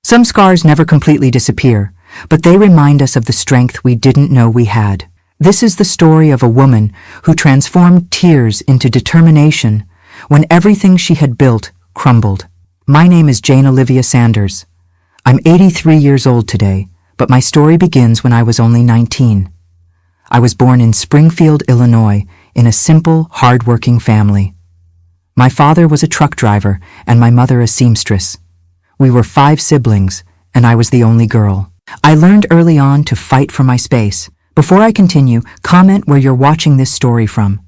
Some scars never completely disappear, but they remind us of the strength we didn't know we had. This is the story of a woman who transformed tears into determination when everything she had built crumbled. My name is Jane Olivia Sanders. I'm 83 years old today, but my story begins when I was only 19. I was born in Springfield, Illinois, in a simple, hard-working family. My father was a truck driver and my mother a seamstress. We were 5 siblings, and I was the only girl. I learned early on to fight for my space. Before I continue, comment where you're watching this story from.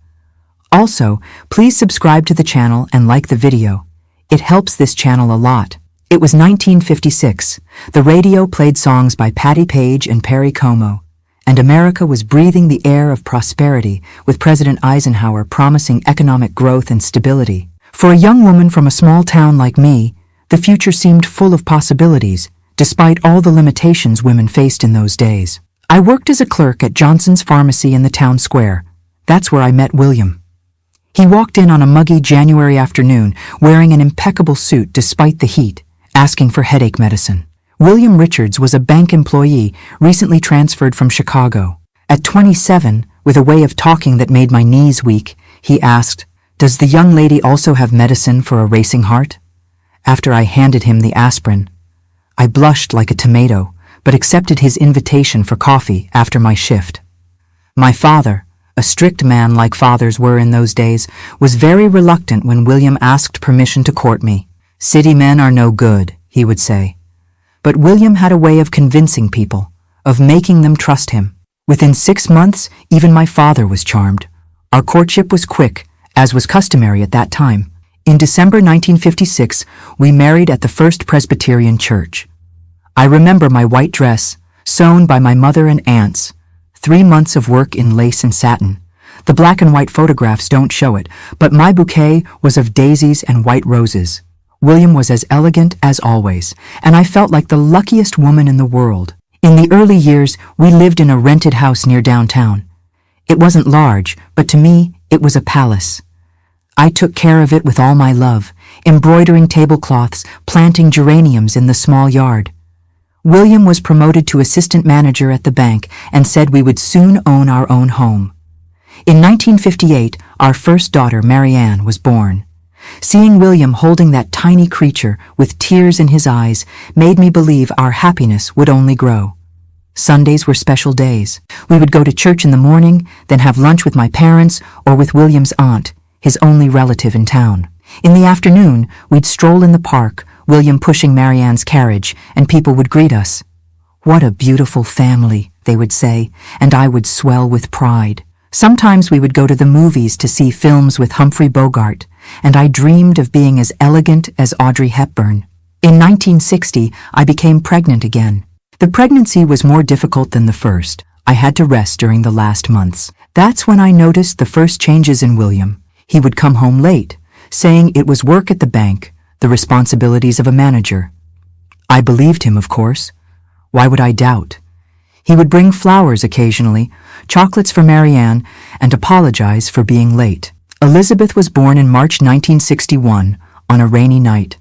Also, please subscribe to the channel and like the video. It helps this channel a lot. It was 1956. The radio played songs by Patti Page and Perry Como, and America was breathing the air of prosperity with President Eisenhower promising economic growth and stability. For a young woman from a small town like me, the future seemed full of possibilities, despite all the limitations women faced in those days. I worked as a clerk at Johnson's Pharmacy in the town square. That's where I met William. He walked in on a muggy January afternoon, wearing an impeccable suit despite the heat, asking for headache medicine. William Richards was a bank employee recently transferred from Chicago. At 27, with a way of talking that made my knees weak, he asked, "Does the young lady also have medicine for a racing heart?" After I handed him the aspirin, I blushed like a tomato, but accepted his invitation for coffee after my shift. My father, a strict man like fathers were in those days, was very reluctant when William asked permission to court me. "City men are no good," he would say. But William had a way of convincing people, of making them trust him. Within 6 months, even my father was charmed. Our courtship was quick, as was customary at that time. In December 1956, we married at the First Presbyterian Church. I remember my white dress, sewn by my mother and aunts, 3 months of work in lace and satin. The black and white photographs don't show it, but my bouquet was of daisies and white roses. William was as elegant as always, and I felt like the luckiest woman in the world. In the early years, we lived in a rented house near downtown. It wasn't large, but to me, it was a palace. I took care of it with all my love, embroidering tablecloths, planting geraniums in the small yard. William was promoted to assistant manager at the bank and said we would soon own our own home. In 1958, our first daughter, Marianne, was born. Seeing William holding that tiny creature with tears in his eyes made me believe our happiness would only grow. Sundays were special days. We would go to church in the morning, then have lunch with my parents or with William's aunt, his only relative in town. In the afternoon, we'd stroll in the park, William pushing Marianne's carriage, and people would greet us. "What a beautiful family," they would say, and I would swell with pride. Sometimes we would go to the movies to see films with Humphrey Bogart, and I dreamed of being as elegant as Audrey Hepburn. In 1960, I became pregnant again. The pregnancy was more difficult than the first. I had to rest during the last months. That's when I noticed the first changes in William. He would come home late, saying it was work at the bank, the responsibilities of a manager. I believed him, of course. Why would I doubt? He would bring flowers occasionally, chocolates for Marianne, and apologize for being late. Elizabeth was born in March 1961, on a rainy night.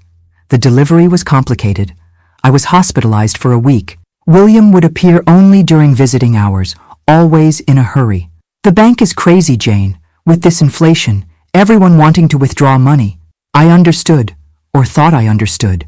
The delivery was complicated. I was hospitalized for a week. William would appear only during visiting hours, always in a hurry. "The bank is crazy, Jane. With this inflation, everyone wanting to withdraw money." I understood, or thought I understood.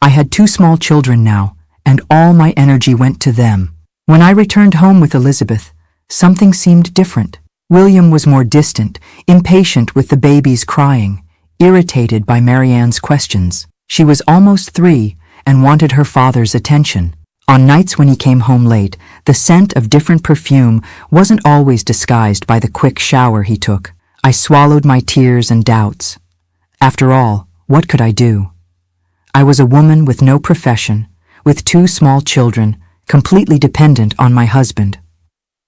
I had 2 small children now, and all my energy went to them. When I returned home with Elizabeth, something seemed different. William was more distant, impatient with the babies crying, irritated by Marianne's questions. She was almost 3 and wanted her father's attention. On nights when he came home late, the scent of different perfume wasn't always disguised by the quick shower he took. I swallowed my tears and doubts. After all, what could I do? I was a woman with no profession, with 2 small children, completely dependent on my husband.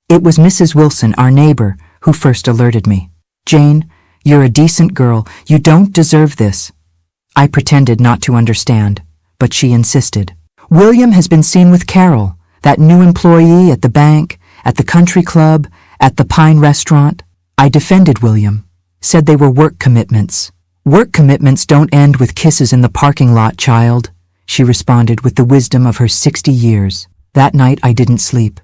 It was Mrs. Wilson, our neighbor, who first alerted me. "Jane, you're a decent girl. You don't deserve this." I pretended not to understand, but she insisted. "William has been seen with Carol, that new employee at the bank, at the country club, at the Pine restaurant." I defended William, said they were work commitments. "Work commitments don't end with kisses in the parking lot, child," she responded with the wisdom of her 60 years. That night I didn't sleep.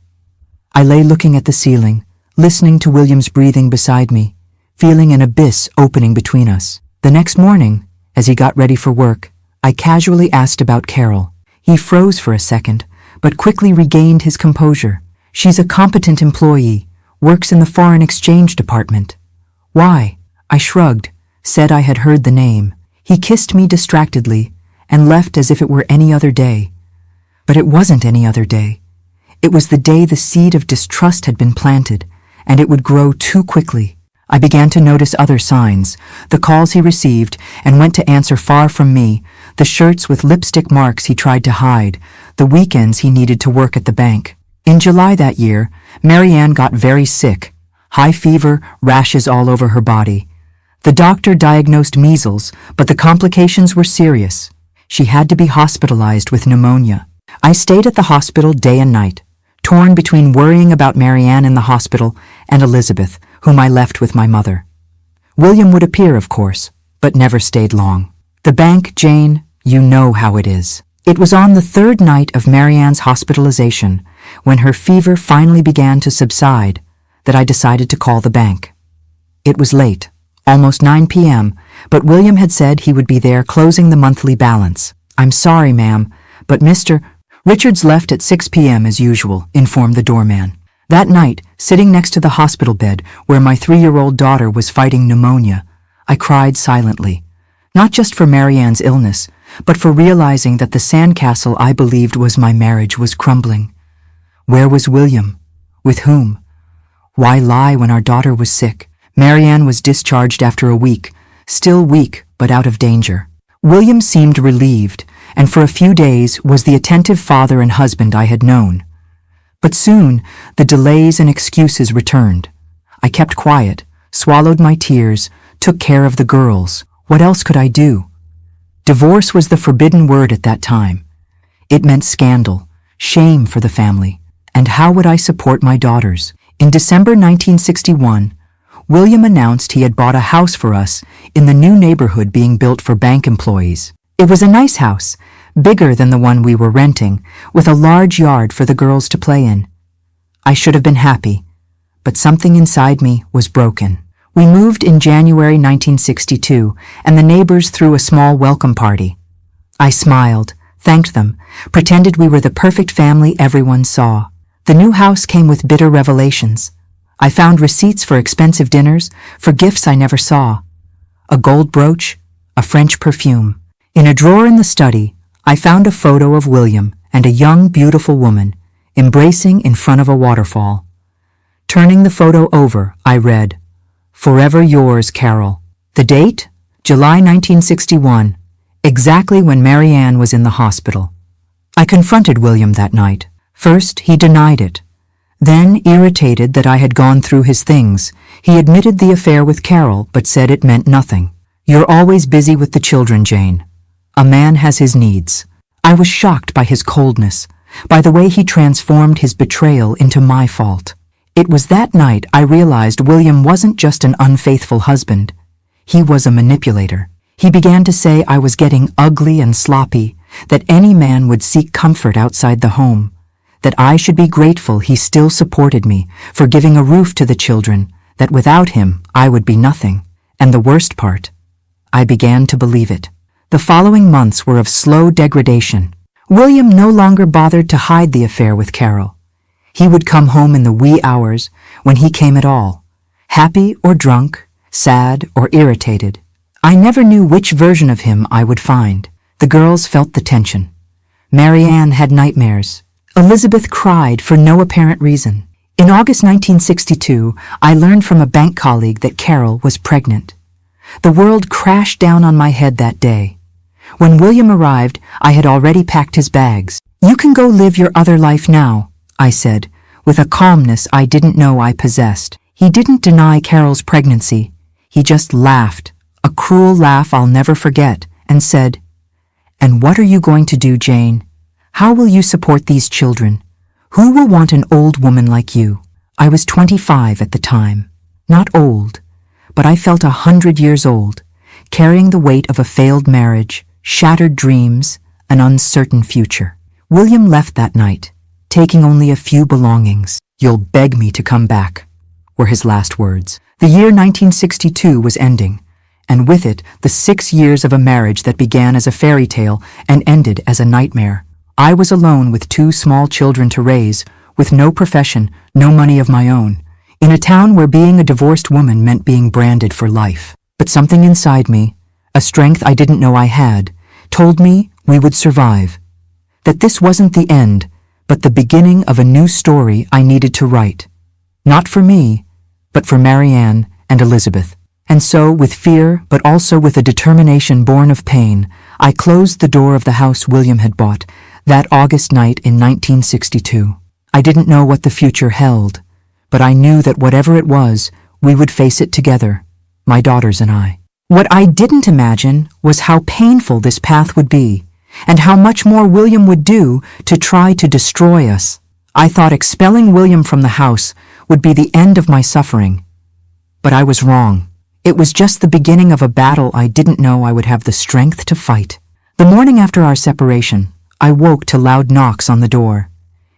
I lay looking at the ceiling, listening to William's breathing beside me, feeling an abyss opening between us. The next morning, as he got ready for work, I casually asked about Carol. He froze for a second, but quickly regained his composure. She's a competent employee, works in the foreign exchange department. Why? I shrugged, said I had heard the name. He kissed me distractedly and left as if it were any other day. But it wasn't any other day. It was the day the seed of distrust had been planted, and it would grow too quickly. I began to notice other signs, the calls he received and went to answer far from me, the shirts with lipstick marks he tried to hide, the weekends he needed to work at the bank. In July that year, Marianne got very sick, high fever, rashes all over her body. The doctor diagnosed measles, but the complications were serious. She had to be hospitalized with pneumonia. I stayed at the hospital day and night, torn between worrying about Marianne in the hospital and Elizabeth, whom I left with my mother. William would appear, of course, but never stayed long. The bank, Jane, you know how it is. It was on the third night of Marianne's hospitalization, when her fever finally began to subside, that I decided to call the bank. It was late, almost 9 p.m., but William had said he would be there closing the monthly balance. "I'm sorry, ma'am, but Mr. Richards left at 6 p.m. as usual," informed the doorman. That night, sitting next to the hospital bed where my 3-year-old daughter was fighting pneumonia, I cried silently, not just for Marianne's illness, but for realizing that the sandcastle I believed was my marriage was crumbling. Where was William? With whom? Why lie when our daughter was sick? Marianne was discharged after a week, still weak but out of danger. William seemed relieved, and for a few days was the attentive father and husband I had known. But soon, the delays and excuses returned. I kept quiet, swallowed my tears, took care of the girls. What else could I do? Divorce was the forbidden word at that time. It meant scandal, shame for the family. And how would I support my daughters? In December 1961, William announced he had bought a house for us in the new neighborhood being built for bank employees. It was a nice house, bigger than the one we were renting, with a large yard for the girls to play in. I should have been happy, but something inside me was broken. We moved in January 1962, and the neighbors threw a small welcome party. I smiled, thanked them, pretended we were the perfect family everyone saw. The new house came with bitter revelations. I found receipts for expensive dinners, for gifts I never saw. A gold brooch, a French perfume. In a drawer in the study, I found a photo of William and a young, beautiful woman, embracing in front of a waterfall. Turning the photo over, I read, "Forever yours, Carol." The date? July 1961, exactly when Marianne was in the hospital. I confronted William that night. First, he denied it. Then, irritated that I had gone through his things, he admitted the affair with Carol but said it meant nothing. "You're always busy with the children, Jane. A man has his needs." I was shocked by his coldness, by the way he transformed his betrayal into my fault. It was that night I realized William wasn't just an unfaithful husband. He was a manipulator. He began to say I was getting ugly and sloppy, that any man would seek comfort outside the home, that I should be grateful he still supported me for giving a roof to the children, that without him I would be nothing. And the worst part, I began to believe it. The following months were of slow degradation. William no longer bothered to hide the affair with Carol. He would come home in the wee hours, when he came at all, happy or drunk, sad or irritated. I never knew which version of him I would find. The girls felt the tension. Marianne had nightmares. Elizabeth cried for no apparent reason. In August 1962, I learned from a bank colleague that Carol was pregnant. The world crashed down on my head that day. When William arrived, I had already packed his bags. "You can go live your other life now," I said, with a calmness I didn't know I possessed. He didn't deny Carol's pregnancy. He just laughed, a cruel laugh I'll never forget, and said, "And what are you going to do, Jane? How will you support these children? Who will want an old woman like you?" I was 25 at the time. Not old, but I felt 100 years old, carrying the weight of a failed marriage, shattered dreams, an uncertain future. William left that night, taking only a few belongings. "You'll beg me to come back," were his last words. The year 1962 was ending, and with it the 6 years of a marriage that began as a fairy tale and ended as a nightmare. I was alone with 2 small children to raise, with no profession, no money of my own, in a town where being a divorced woman meant being branded for life. But something inside me, a strength I didn't know I had, told me we would survive. That this wasn't the end, but the beginning of a new story I needed to write. Not for me, but for Marianne and Elizabeth. And so, with fear, but also with a determination born of pain, I closed the door of the house William had bought that August night in 1962. I didn't know what the future held, but I knew that whatever it was, we would face it together, my daughters and I. What I didn't imagine was how painful this path would be, and how much more William would do to try to destroy us. I thought expelling William from the house would be the end of my suffering. But I was wrong. It was just the beginning of a battle I didn't know I would have the strength to fight. The morning after our separation, I woke to loud knocks on the door.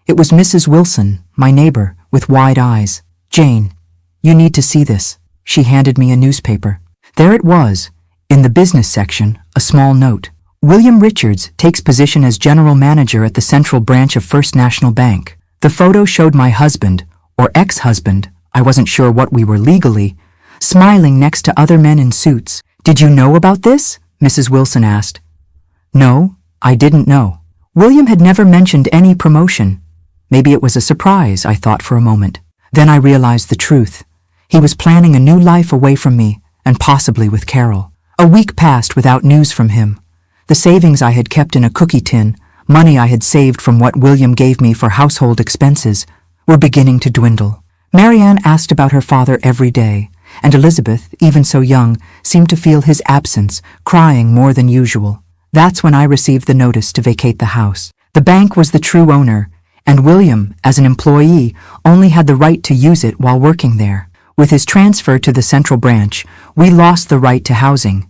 It was Mrs. Wilson, my neighbor, with wide eyes. "Jane, you need to see this." She handed me a newspaper. There it was, in the business section, a small note. "William Richards takes position as general manager at the Central Branch of First National Bank." The photo showed my husband, or ex-husband, I wasn't sure what we were legally, smiling next to other men in suits. "Did you know about this?" Mrs. Wilson asked. No, I didn't know. William had never mentioned any promotion. Maybe it was a surprise, I thought for a moment. Then I realized the truth. He was planning a new life away from me, and possibly with Carol. A week passed without news from him. The savings I had kept in a cookie tin, money I had saved from what William gave me for household expenses, were beginning to dwindle. Marianne asked about her father every day, and Elizabeth, even so young, seemed to feel his absence, crying more than usual. That's when I received the notice to vacate the house. The bank was the true owner, and William, as an employee, only had the right to use it while working there. With his transfer to the Central Branch, we lost the right to housing.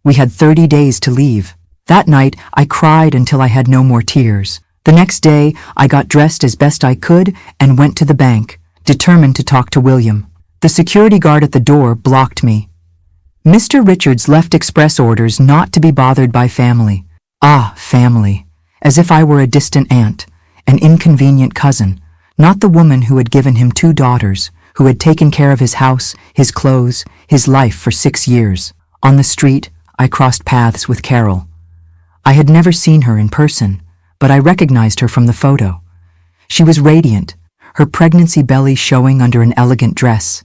We had 30 days to leave. That night, I cried until I had no more tears. The next day, I got dressed as best I could and went to the bank, determined to talk to William. The security guard at the door blocked me. Mr. Richards left express orders not to be bothered by family. Ah, family. As if I were a distant aunt, an inconvenient cousin, not the woman who had given him 2 daughters, who had taken care of his house, his clothes, his life for 6 years. On the street, I crossed paths with Carol. I had never seen her in person, but I recognized her from the photo. She was radiant, her pregnancy belly showing under an elegant dress.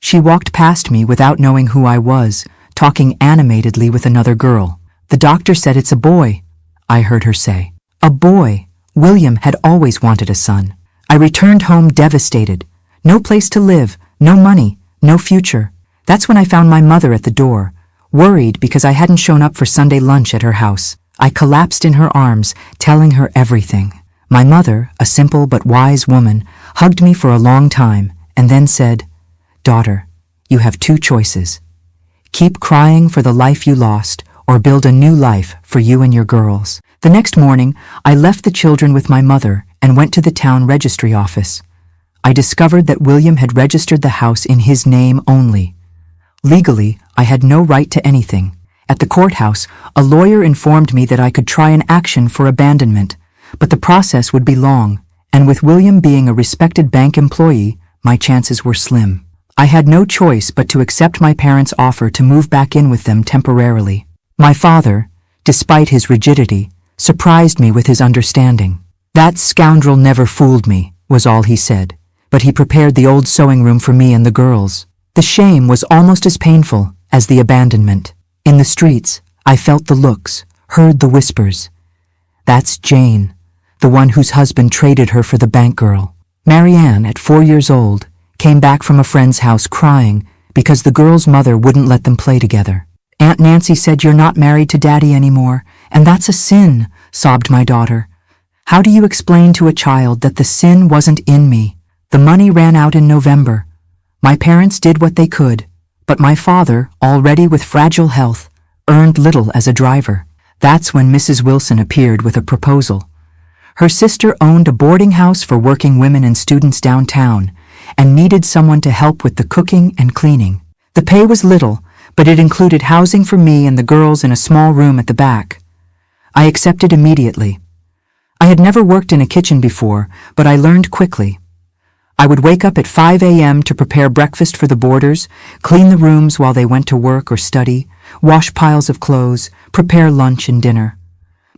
She walked past me without knowing who I was, talking animatedly with another girl. "The doctor said it's a boy," I heard her say. A boy. William had always wanted a son. I returned home devastated. No place to live, no money, no future. That's when I found my mother at the door, worried because I hadn't shown up for Sunday lunch at her house. I collapsed in her arms, telling her everything. My mother, a simple but wise woman, hugged me for a long time and then said, "Daughter, you have 2 choices. Keep crying for the life you lost or build a new life for you and your girls." The next morning, I left the children with my mother and went to the town registry office. I discovered that William had registered the house in his name only. Legally, I had no right to anything. At the courthouse, a lawyer informed me that I could try an action for abandonment, but the process would be long, and with William being a respected bank employee, my chances were slim. I had no choice but to accept my parents' offer to move back in with them temporarily. My father, despite his rigidity, surprised me with his understanding. "That scoundrel never fooled me," was all he said, but he prepared the old sewing room for me and the girls. The shame was almost as painful as the abandonment. In the streets, I felt the looks, heard the whispers. "That's Jane, the one whose husband traded her for the bank girl." Marianne, at 4 years old, came back from a friend's house crying because the girl's mother wouldn't let them play together. "Aunt Nancy said you're not married to Daddy anymore, and that's a sin," sobbed my daughter. How do you explain to a child that the sin wasn't in me? The money ran out in November. My parents did what they could, but my father, already with fragile health, earned little as a driver. That's when Mrs. Wilson appeared with a proposal. Her sister owned a boarding house for working women and students downtown and needed someone to help with the cooking and cleaning. The pay was little, but it included housing for me and the girls in a small room at the back. I accepted immediately. I had never worked in a kitchen before, but I learned quickly. I would wake up at 5 a.m. to prepare breakfast for the boarders, clean the rooms while they went to work or study, wash piles of clothes, prepare lunch and dinner.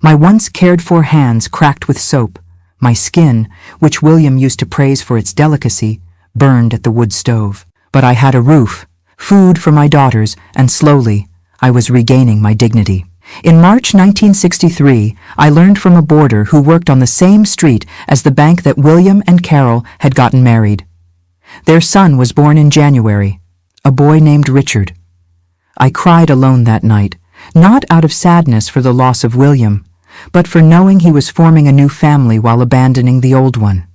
My once cared-for hands cracked with soap. My skin, which William used to praise for its delicacy, burned at the wood stove. But I had a roof, food for my daughters, and slowly, I was regaining my dignity. In March 1963, I learned from a boarder who worked on the same street as the bank that William and Carol had gotten married. Their son was born in January, a boy named Richard. I cried alone that night, not out of sadness for the loss of William, but for knowing he was forming a new family while abandoning the old one.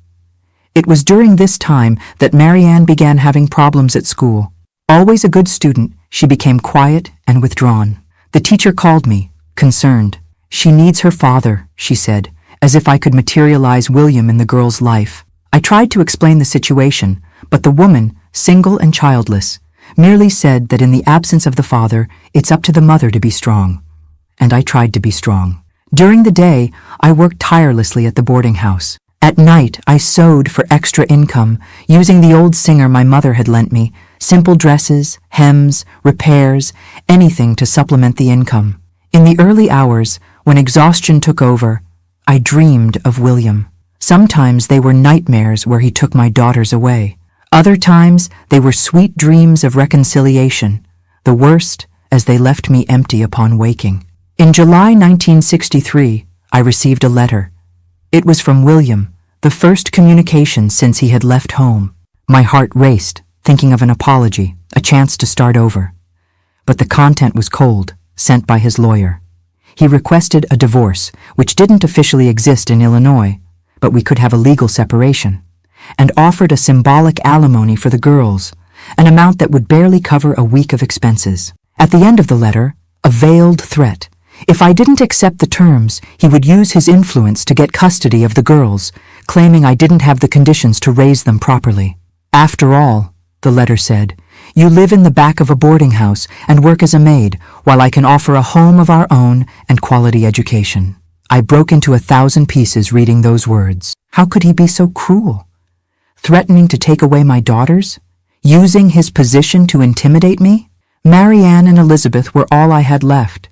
It was during this time that Marianne began having problems at school. Always a good student, she became quiet and withdrawn. The teacher called me, concerned. She needs her father, she said, as if I could materialize William in the girl's life. I tried to explain the situation, but the woman, single and childless, merely said that in the absence of the father, it's up to the mother to be strong. And I tried to be strong. During the day, I worked tirelessly at the boarding house. At night, I sewed for extra income, using the old singer my mother had lent me, simple dresses, hems, repairs, anything to supplement the income. In the early hours, when exhaustion took over, I dreamed of William. Sometimes they were nightmares where he took my daughters away. Other times, they were sweet dreams of reconciliation, the worst as they left me empty upon waking. In July 1963, I received a letter. It was from William, the first communication since he had left home. My heart raced, thinking of an apology, a chance to start over. But the content was cold, sent by his lawyer. He requested a divorce, which didn't officially exist in Illinois, but we could have a legal separation, and offered a symbolic alimony for the girls, an amount that would barely cover a week of expenses. At the end of the letter, a veiled threat. If I didn't accept the terms, he would use his influence to get custody of the girls, claiming I didn't have the conditions to raise them properly. After all, the letter said, you live in the back of a boarding house and work as a maid, while I can offer a home of our own and quality education. I broke into 1,000 pieces reading those words. How could he be so cruel? Threatening to take away my daughters? Using his position to intimidate me? Marianne and Elizabeth were all I had left.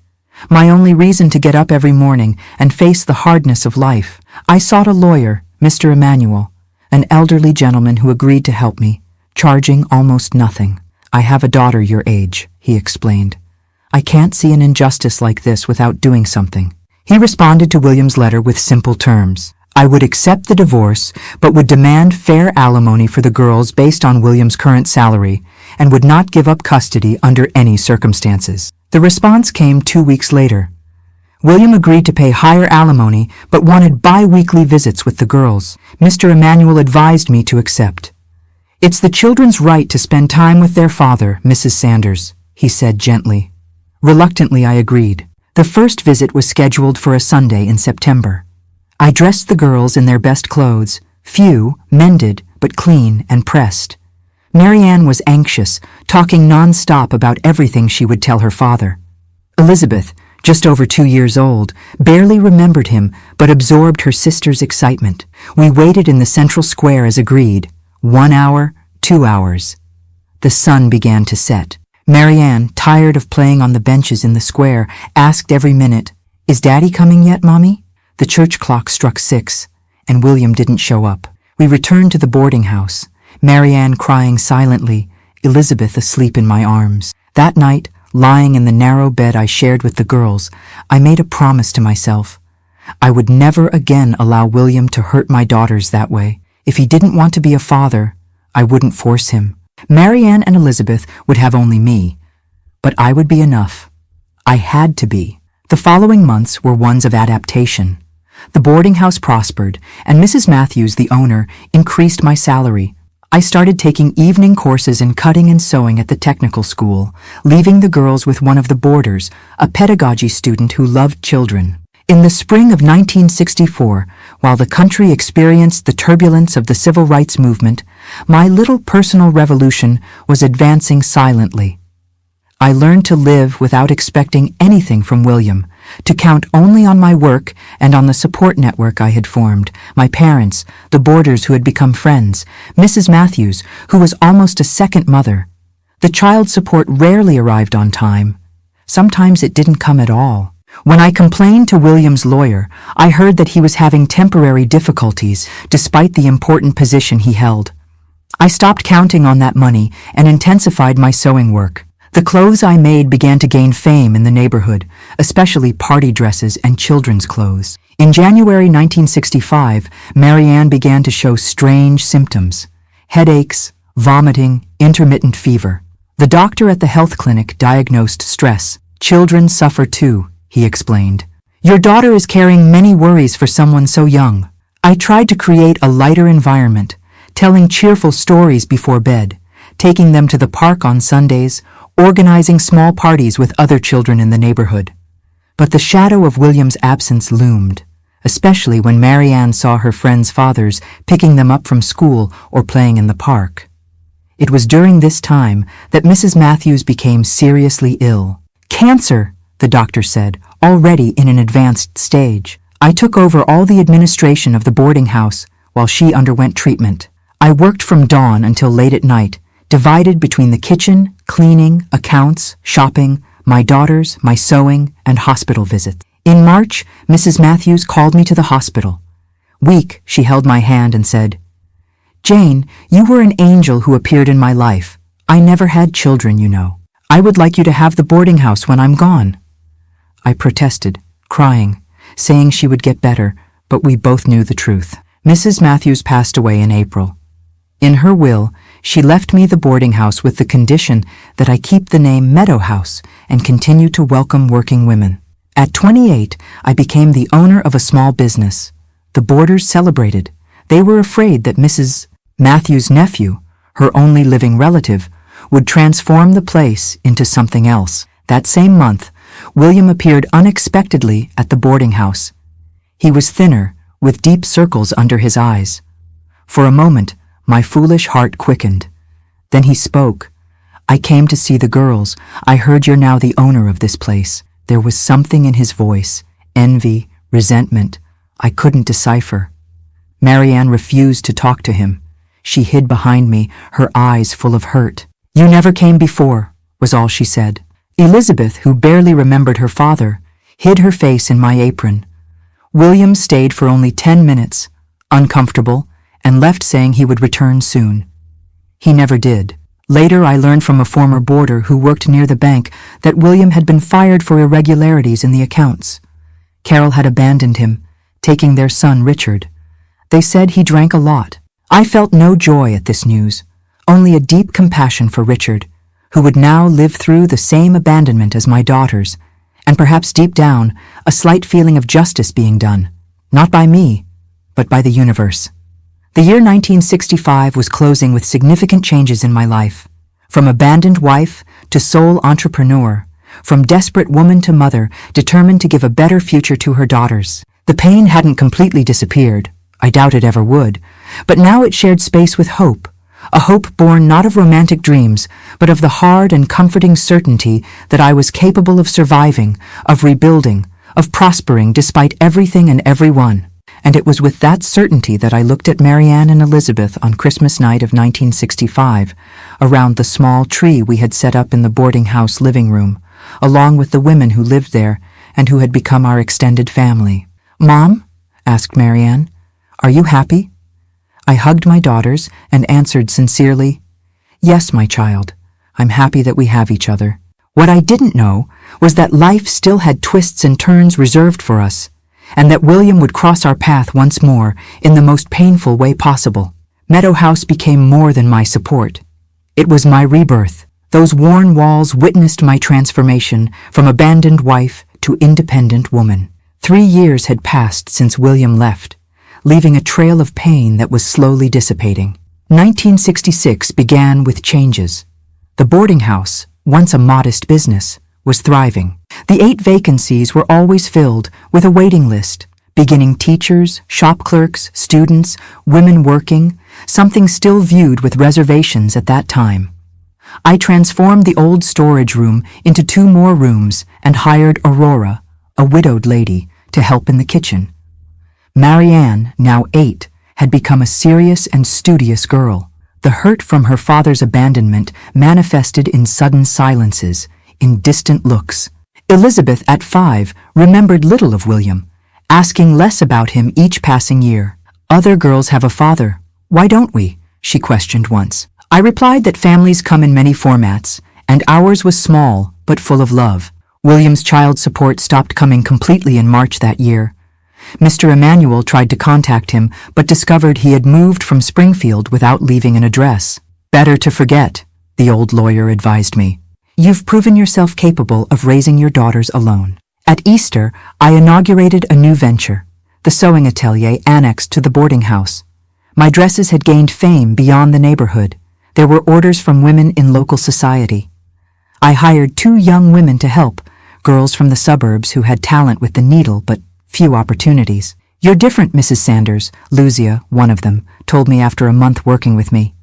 My only reason to get up every morning and face the hardness of life. I sought a lawyer, Mr. Emanuel, an elderly gentleman who agreed to help me, charging almost nothing. I have a daughter your age, he explained. I can't see an injustice like this without doing something. He responded to William's letter with simple terms. I would accept the divorce, but would demand fair alimony for the girls based on William's current salary, and would not give up custody under any circumstances. The response came 2 weeks later. William agreed to pay higher alimony, but wanted bi-weekly visits with the girls. Mr. Emanuel advised me to accept. It's the children's right to spend time with their father, Mrs. Sanders, he said gently. Reluctantly, I agreed. The first visit was scheduled for a Sunday in September. I dressed the girls in their best clothes, few, mended, but clean and pressed. Marianne was anxious, talking non-stop about everything she would tell her father. Elizabeth, just over 2 years old, barely remembered him but absorbed her sister's excitement. We waited in the central square as agreed. 1 hour, 2 hours. The sun began to set. Marianne, tired of playing on the benches in the square, asked every minute, "Is Daddy coming yet, Mommy?" The church clock struck 6, and William didn't show up. We returned to the boarding house, Marianne crying silently, Elizabeth asleep in my arms. That night, lying in the narrow bed I shared with the girls, I made a promise to myself. I would never again allow William to hurt my daughters that way. If he didn't want to be a father, I wouldn't force him. Marianne and Elizabeth would have only me, but I would be enough. I had to be. The following months were ones of adaptation. The boarding house prospered, and Mrs. Matthews, the owner, increased my salary. I started taking evening courses in cutting and sewing at the technical school, leaving the girls with one of the boarders, a pedagogy student who loved children. In the spring of 1964, while the country experienced the turbulence of the civil rights movement, my little personal revolution was advancing silently. I learned to live without expecting anything from William, to count only on my work and on the support network I had formed, my parents, the boarders who had become friends, Mrs. Matthews, who was almost a second mother. The child support rarely arrived on time. Sometimes it didn't come at all. When I complained to William's lawyer, I heard that he was having temporary difficulties despite the important position he held. I stopped counting on that money and intensified my sewing work. The clothes I made began to gain fame in the neighborhood, especially party dresses and children's clothes. In January 1965, Marianne began to show strange symptoms: headaches, vomiting, intermittent fever. The doctor at the health clinic diagnosed stress. "Children suffer too," he explained. "Your daughter is carrying many worries for someone so young." I tried to create a lighter environment, telling cheerful stories before bed, taking them to the park on Sundays, organizing small parties with other children in the neighborhood. But the shadow of William's absence loomed, especially when Marianne saw her friends' fathers picking them up from school or playing in the park. It was during this time that Mrs. Matthews became seriously ill. "Cancer," the doctor said, already in an advanced stage. I took over all the administration of the boarding house while she underwent treatment. I worked from dawn until late at night, divided between the kitchen, cleaning, accounts, shopping, my daughters, my sewing, and hospital visits. In March, Mrs. Matthews called me to the hospital. Weak, she held my hand and said, "Jane, you were an angel who appeared in my life. I never had children, you know. I would like you to have the boarding house when I'm gone." I protested, crying, saying she would get better, but we both knew the truth. Mrs. Matthews passed away in April. In her will, she left me the boarding house with the condition that I keep the name Meadow House and continue to welcome working women. At 28, I became the owner of a small business. The boarders celebrated. They were afraid that Mrs. Matthews' nephew, her only living relative, would transform the place into something else. That same month, William appeared unexpectedly at the boarding house. He was thinner, with deep circles under his eyes. For a moment, my foolish heart quickened. Then he spoke. "I came to see the girls. I heard you're now the owner of this place." There was something in his voice, envy, resentment, I couldn't decipher. Marianne refused to talk to him. She hid behind me, her eyes full of hurt. "You never came before," was all she said. Elizabeth, who barely remembered her father, hid her face in my apron. William stayed for only 10 minutes, uncomfortable, and left saying he would return soon. He never did. Later, I learned from a former boarder who worked near the bank that William had been fired for irregularities in the accounts. Carol had abandoned him, taking their son Richard. They said he drank a lot. I felt no joy at this news, only a deep compassion for Richard, who would now live through the same abandonment as my daughters, and perhaps deep down, a slight feeling of justice being done, not by me, but by the universe. The year 1965 was closing with significant changes in my life. From abandoned wife to sole entrepreneur, from desperate woman to mother determined to give a better future to her daughters. The pain hadn't completely disappeared, I doubt it ever would, but now it shared space with hope, a hope born not of romantic dreams, but of the hard and comforting certainty that I was capable of surviving, of rebuilding, of prospering despite everything and everyone. And it was with that certainty that I looked at Marianne and Elizabeth on Christmas night of 1965, around the small tree we had set up in the boarding house living room, along with the women who lived there and who had become our extended family. "Mom?" asked Marianne. "Are you happy?" I hugged my daughters and answered sincerely, "Yes, my child. I'm happy that we have each other." What I didn't know was that life still had twists and turns reserved for us, and that William would cross our path once more in the most painful way possible. Meadow House became more than my support. It was my rebirth. Those worn walls witnessed my transformation from abandoned wife to independent woman. 3 years had passed since William left, leaving a trail of pain that was slowly dissipating. 1966 began with changes. The boarding house, once a modest business, was thriving. The 8 vacancies were always filled with a waiting list, beginning teachers, shop clerks, students, women working, something still viewed with reservations at that time. I transformed the old storage room into 2 more rooms and hired Aurora, a widowed lady, to help in the kitchen. Marianne, now 8, had become a serious and studious girl. The hurt from her father's abandonment manifested in sudden silences, in distant looks. Elizabeth, at 5, remembered little of William, asking less about him each passing year. "Other girls have a father. Why don't we?" she questioned once. I replied that families come in many formats, and ours was small but full of love. William's child support stopped coming completely in March that year. Mr. Emanuel tried to contact him, but discovered he had moved from Springfield without leaving an address. "Better to forget," the old lawyer advised me. "You've proven yourself capable of raising your daughters alone." At Easter, I inaugurated a new venture, the sewing atelier annexed to the boarding house. My dresses had gained fame beyond the neighborhood. There were orders from women in local society. I hired 2 young women to help, girls from the suburbs who had talent with the needle but few opportunities. "You're different, Mrs. Sanders," Lucia, one of them, told me after a month working with me.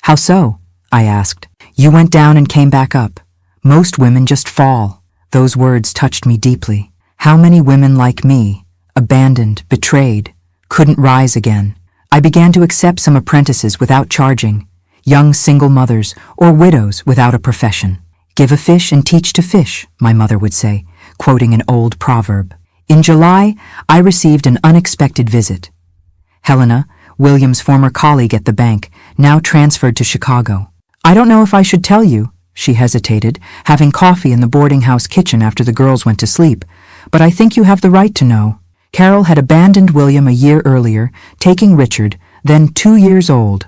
"How so?" I asked. "You went down and came back up. Most women just fall." Those words touched me deeply. How many women like me, abandoned, betrayed, couldn't rise again? I began to accept some apprentices without charging, young single mothers or widows without a profession. "Give a fish and teach to fish," my mother would say, quoting an old proverb. In July, I received an unexpected visit. Helena, William's former colleague at the bank, now transferred to Chicago. "I don't know if I should tell you," she hesitated, having coffee in the boarding house kitchen after the girls went to sleep, "but I think you have the right to know. Carol had abandoned William a year earlier, taking Richard, then 2 years old.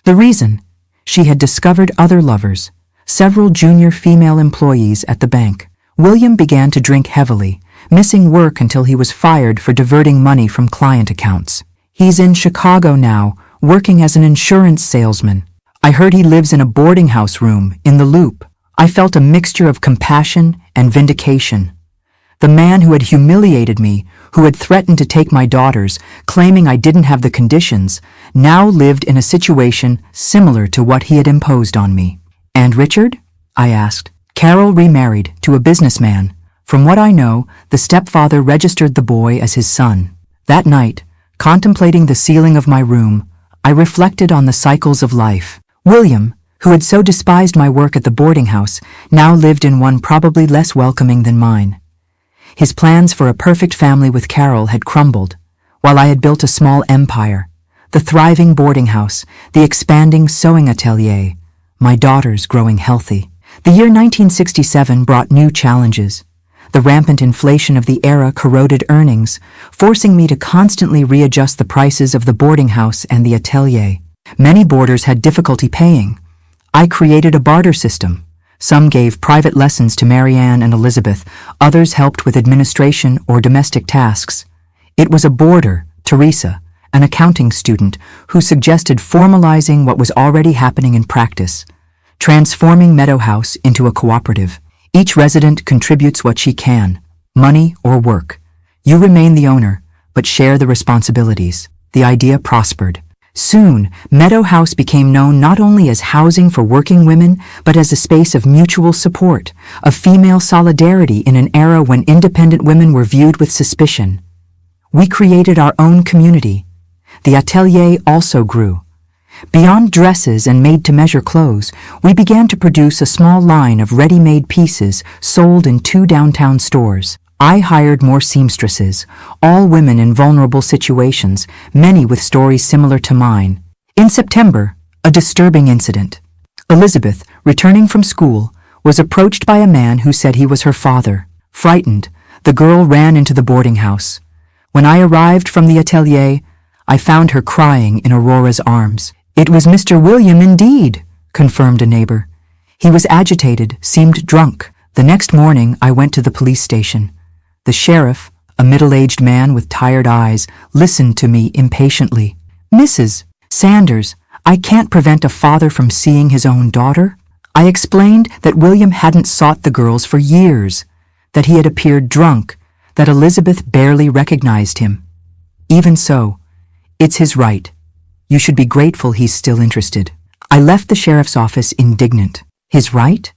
The reason? She had discovered other lovers, several junior female employees at the bank. William began to drink heavily, missing work until he was fired for diverting money from client accounts. He's in Chicago now, working as an insurance salesman. I heard he lives in a boarding house room in the Loop. I felt a mixture of compassion and vindication. The man who had humiliated me, who had threatened to take my daughters, claiming I didn't have the conditions, now lived in a situation similar to what he had imposed on me. "And Richard?" I asked. Carol remarried to a businessman. From what I know, the stepfather registered the boy as his son. That night, contemplating the ceiling of my room, I reflected on the cycles of life. William, who had so despised my work at the boarding house, now lived in one probably less welcoming than mine. His plans for a perfect family with Carol had crumbled, while I had built a small empire, the thriving boarding house, the expanding sewing atelier, my daughters growing healthy. The year 1967 brought new challenges. The rampant inflation of the era corroded earnings, forcing me to constantly readjust the prices of the boarding house and the atelier. Many boarders had difficulty paying. I created a barter system. Some gave private lessons to Marianne and Elizabeth, others helped with administration or domestic tasks. It was a boarder, Teresa, an accounting student, who suggested formalizing what was already happening in practice, transforming Meadow House into a cooperative. Each resident contributes what she can, money or work. You remain the owner, but share the responsibilities. The idea prospered. Soon, Meadow House became known not only as housing for working women, but as a space of mutual support, of female solidarity in an era when independent women were viewed with suspicion. We created our own community. The atelier also grew. Beyond dresses and made-to-measure clothes, we began to produce a small line of ready-made pieces sold in 2 downtown stores. I hired more seamstresses, all women in vulnerable situations, many with stories similar to mine. In September, a disturbing incident. Elizabeth, returning from school, was approached by a man who said he was her father. Frightened, the girl ran into the boarding house. When I arrived from the atelier, I found her crying in Aurora's arms. "It was Mr. William indeed," confirmed a neighbor. "He was agitated, seemed drunk." The next morning, I went to the police station. The sheriff, a middle-aged man with tired eyes, listened to me impatiently. "Mrs. Sanders, I can't prevent a father from seeing his own daughter. I explained that William hadn't sought the girls for years, that he had appeared drunk, that Elizabeth barely recognized him. Even so, it's his right. You should be grateful he's still interested. I left the sheriff's office indignant. His right?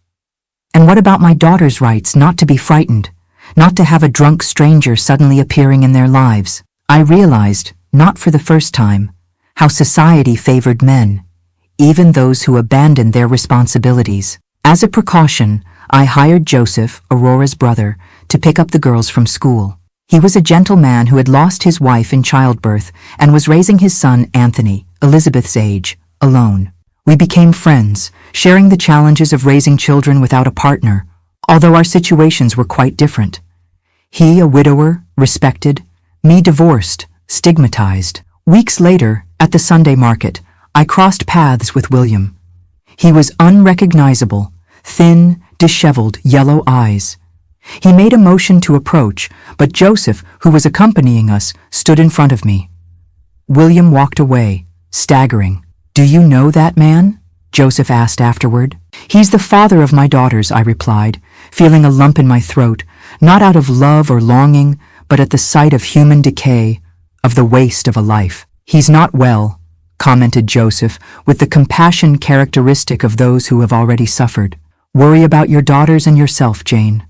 And what about my daughter's rights not to be frightened, not to have a drunk stranger suddenly appearing in their lives? I realized, not for the first time, how society favored men, even those who abandoned their responsibilities. As a precaution, I hired Joseph, Aurora's brother, to pick up the girls from school. He was a gentle man who had lost his wife in childbirth and was raising his son, Anthony, Elizabeth's age, alone. We became friends, sharing the challenges of raising children without a partner, although our situations were quite different. He a widower, respected, me divorced, stigmatized. Weeks later, at the Sunday market, I crossed paths with William. He was unrecognizable, thin, disheveled, yellow eyes. He made a motion to approach, but Joseph, who was accompanying us, stood in front of me. William walked away, staggering. "Do you know that man?" Joseph asked afterward. "He's the father of my daughters," I replied, feeling a lump in my throat, not out of love or longing, but at the sight of human decay, of the waste of a life. "He's not well," commented Joseph, with the compassion characteristic of those who have already suffered. "Worry about your daughters and yourself, Jane.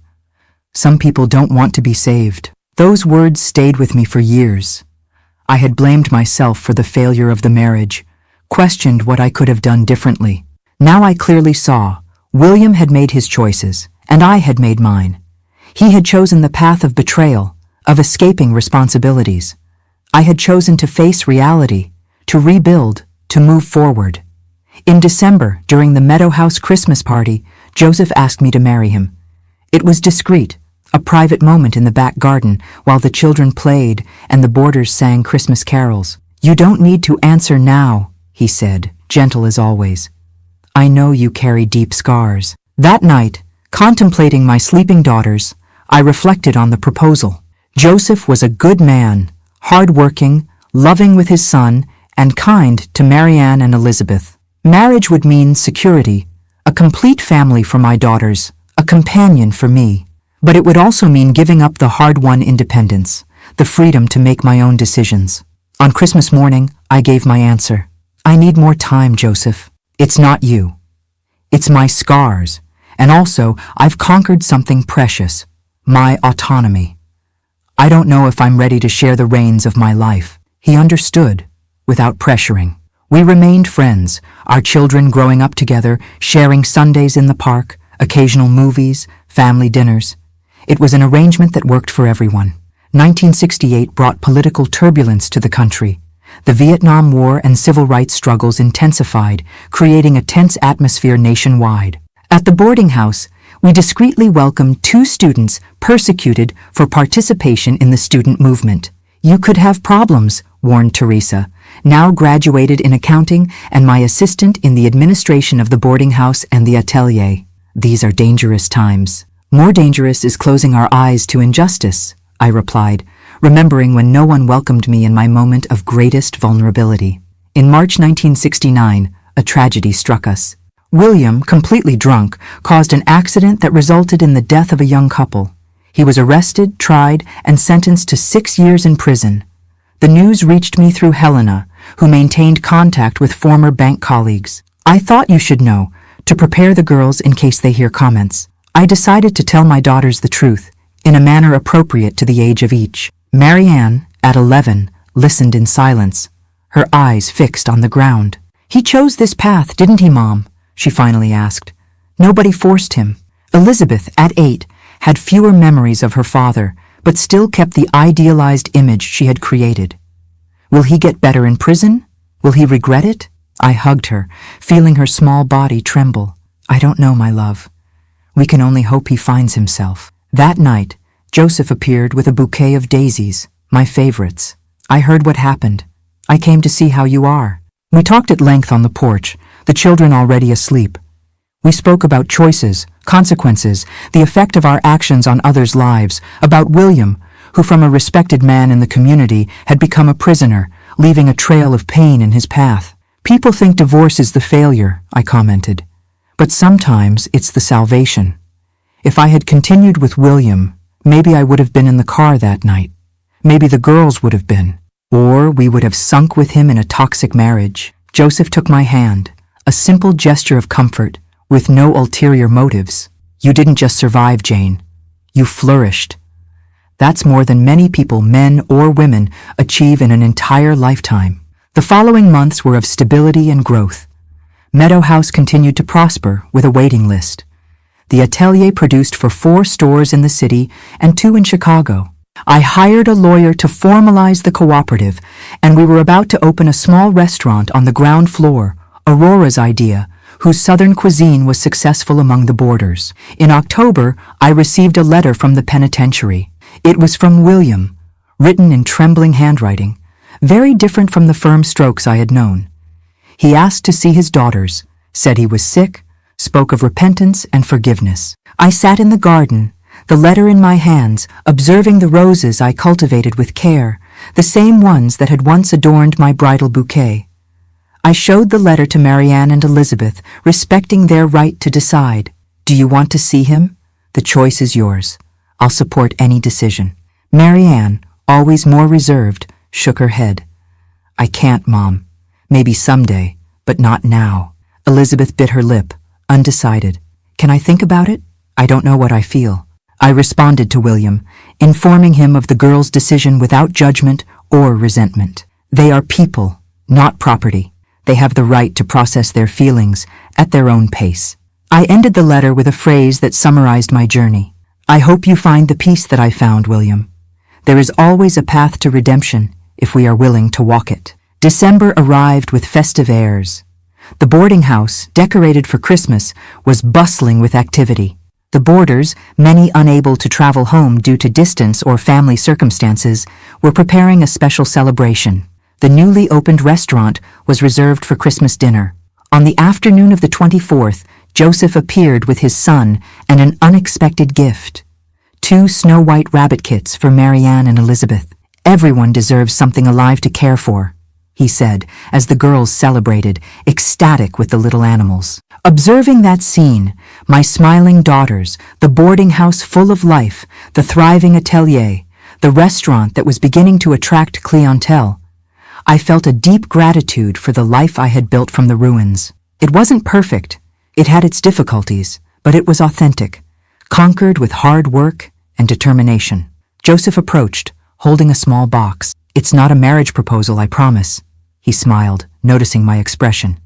Some people don't want to be saved." Those words stayed with me for years. I had blamed myself for the failure of the marriage, questioned what I could have done differently. Now I clearly saw, William had made his choices, and I had made mine. He had chosen the path of betrayal, of escaping responsibilities. I had chosen to face reality, to rebuild, to move forward. In December, during the Meadow House Christmas party, Joseph asked me to marry him. It was discreet, a private moment in the back garden while the children played and the boarders sang Christmas carols. "You don't need to answer now," he said, gentle as always. "I know you carry deep scars." That night, contemplating my sleeping daughters, I reflected on the proposal. Joseph was a good man, hard-working, loving with his son, and kind to Marianne and Elizabeth. Marriage would mean security, a complete family for my daughters, a companion for me. But it would also mean giving up the hard-won independence, the freedom to make my own decisions. On Christmas morning, I gave my answer. "I need more time, Joseph. It's not you. It's my scars. And also, I've conquered something precious, my autonomy. I don't know if I'm ready to share the reins of my life." He understood, without pressuring. We remained friends, our children growing up together, sharing Sundays in the park, occasional movies, family dinners. It was an arrangement that worked for everyone. 1968 brought political turbulence to the country. The Vietnam War and civil rights struggles intensified, creating a tense atmosphere nationwide. At the boarding house, we discreetly welcomed 2 students persecuted for participation in the student movement. "You could have problems," warned Teresa, now graduated in accounting and my assistant in the administration of the boarding house and the atelier. "These are dangerous times." "More dangerous is closing our eyes to injustice," I replied, remembering when no one welcomed me in my moment of greatest vulnerability. In March 1969, a tragedy struck us. William, completely drunk, caused an accident that resulted in the death of a young couple. He was arrested, tried, and sentenced to 6 years in prison. The news reached me through Helena, who maintained contact with former bank colleagues. "I thought you should know, to prepare the girls in case they hear comments." I decided to tell my daughters the truth, in a manner appropriate to the age of each. Marianne, at 11, listened in silence, her eyes fixed on the ground. "He chose this path, didn't he, Mom?" she finally asked. "Nobody forced him." Elizabeth, at 8, had fewer memories of her father, but still kept the idealized image she had created. "Will he get better in prison? Will he regret it?" I hugged her, feeling her small body tremble. "I don't know, my love. We can only hope he finds himself." That night, Joseph appeared with a bouquet of daisies, my favorites. "I heard what happened. I came to see how you are." We talked at length on the porch, the children already asleep. We spoke about choices, consequences, the effect of our actions on others' lives, about William, who from a respected man in the community had become a prisoner, leaving a trail of pain in his path. People think divorce is the failure, I commented. But sometimes it's the salvation. If I had continued with William, maybe I would have been in the car that night. Maybe the girls would have been. Or we would have sunk with him in a toxic marriage. Joseph took my hand, a simple gesture of comfort, with no ulterior motives. You didn't just survive, Jane. You flourished. That's more than many people, men or women, achieve in an entire lifetime. The following months were of stability and growth. Meadow House continued to prosper with a waiting list. The atelier produced for 4 stores in the city and 2 in Chicago. I hired a lawyer to formalize the cooperative, and we were about to open a small restaurant on the ground floor, Aurora's idea, whose southern cuisine was successful among the boarders. In October, I received a letter from the penitentiary. It was from William, written in trembling handwriting, very different from the firm strokes I had known. He asked to see his daughters, said he was sick, spoke of repentance and forgiveness. I sat in the garden, the letter in my hands, observing the roses I cultivated with care, the same ones that had once adorned my bridal bouquet. I showed the letter to Marianne and Elizabeth, respecting their right to decide. Do you want to see him? The choice is yours. I'll support any decision. Marianne, always more reserved, shook her head. I can't, Mom. Maybe someday, but not now. Elizabeth bit her lip, undecided. Can I think about it? I don't know what I feel. I responded to William, informing him of the girls' decision without judgment or resentment. They are people, not property. They have the right to process their feelings at their own pace. I ended the letter with a phrase that summarized my journey. I hope you find the peace that I found, William. There is always a path to redemption if we are willing to walk it. December arrived with festive airs. The boarding house, decorated for Christmas, was bustling with activity. The boarders, many unable to travel home due to distance or family circumstances, were preparing a special celebration. The newly opened restaurant was reserved for Christmas dinner. On the afternoon of the 24th, Joseph appeared with his son and an unexpected gift. 2 snow-white rabbit kits for Marianne and Elizabeth. Everyone deserves something alive to care for, he said, as the girls celebrated, ecstatic with the little animals. Observing that scene, my smiling daughters, the boarding house full of life, the thriving atelier, the restaurant that was beginning to attract clientele, I felt a deep gratitude for the life I had built from the ruins. It wasn't perfect. It had its difficulties, but it was authentic, conquered with hard work and determination. Joseph approached, holding a small box. It's not a marriage proposal, I promise. He smiled, noticing my expression.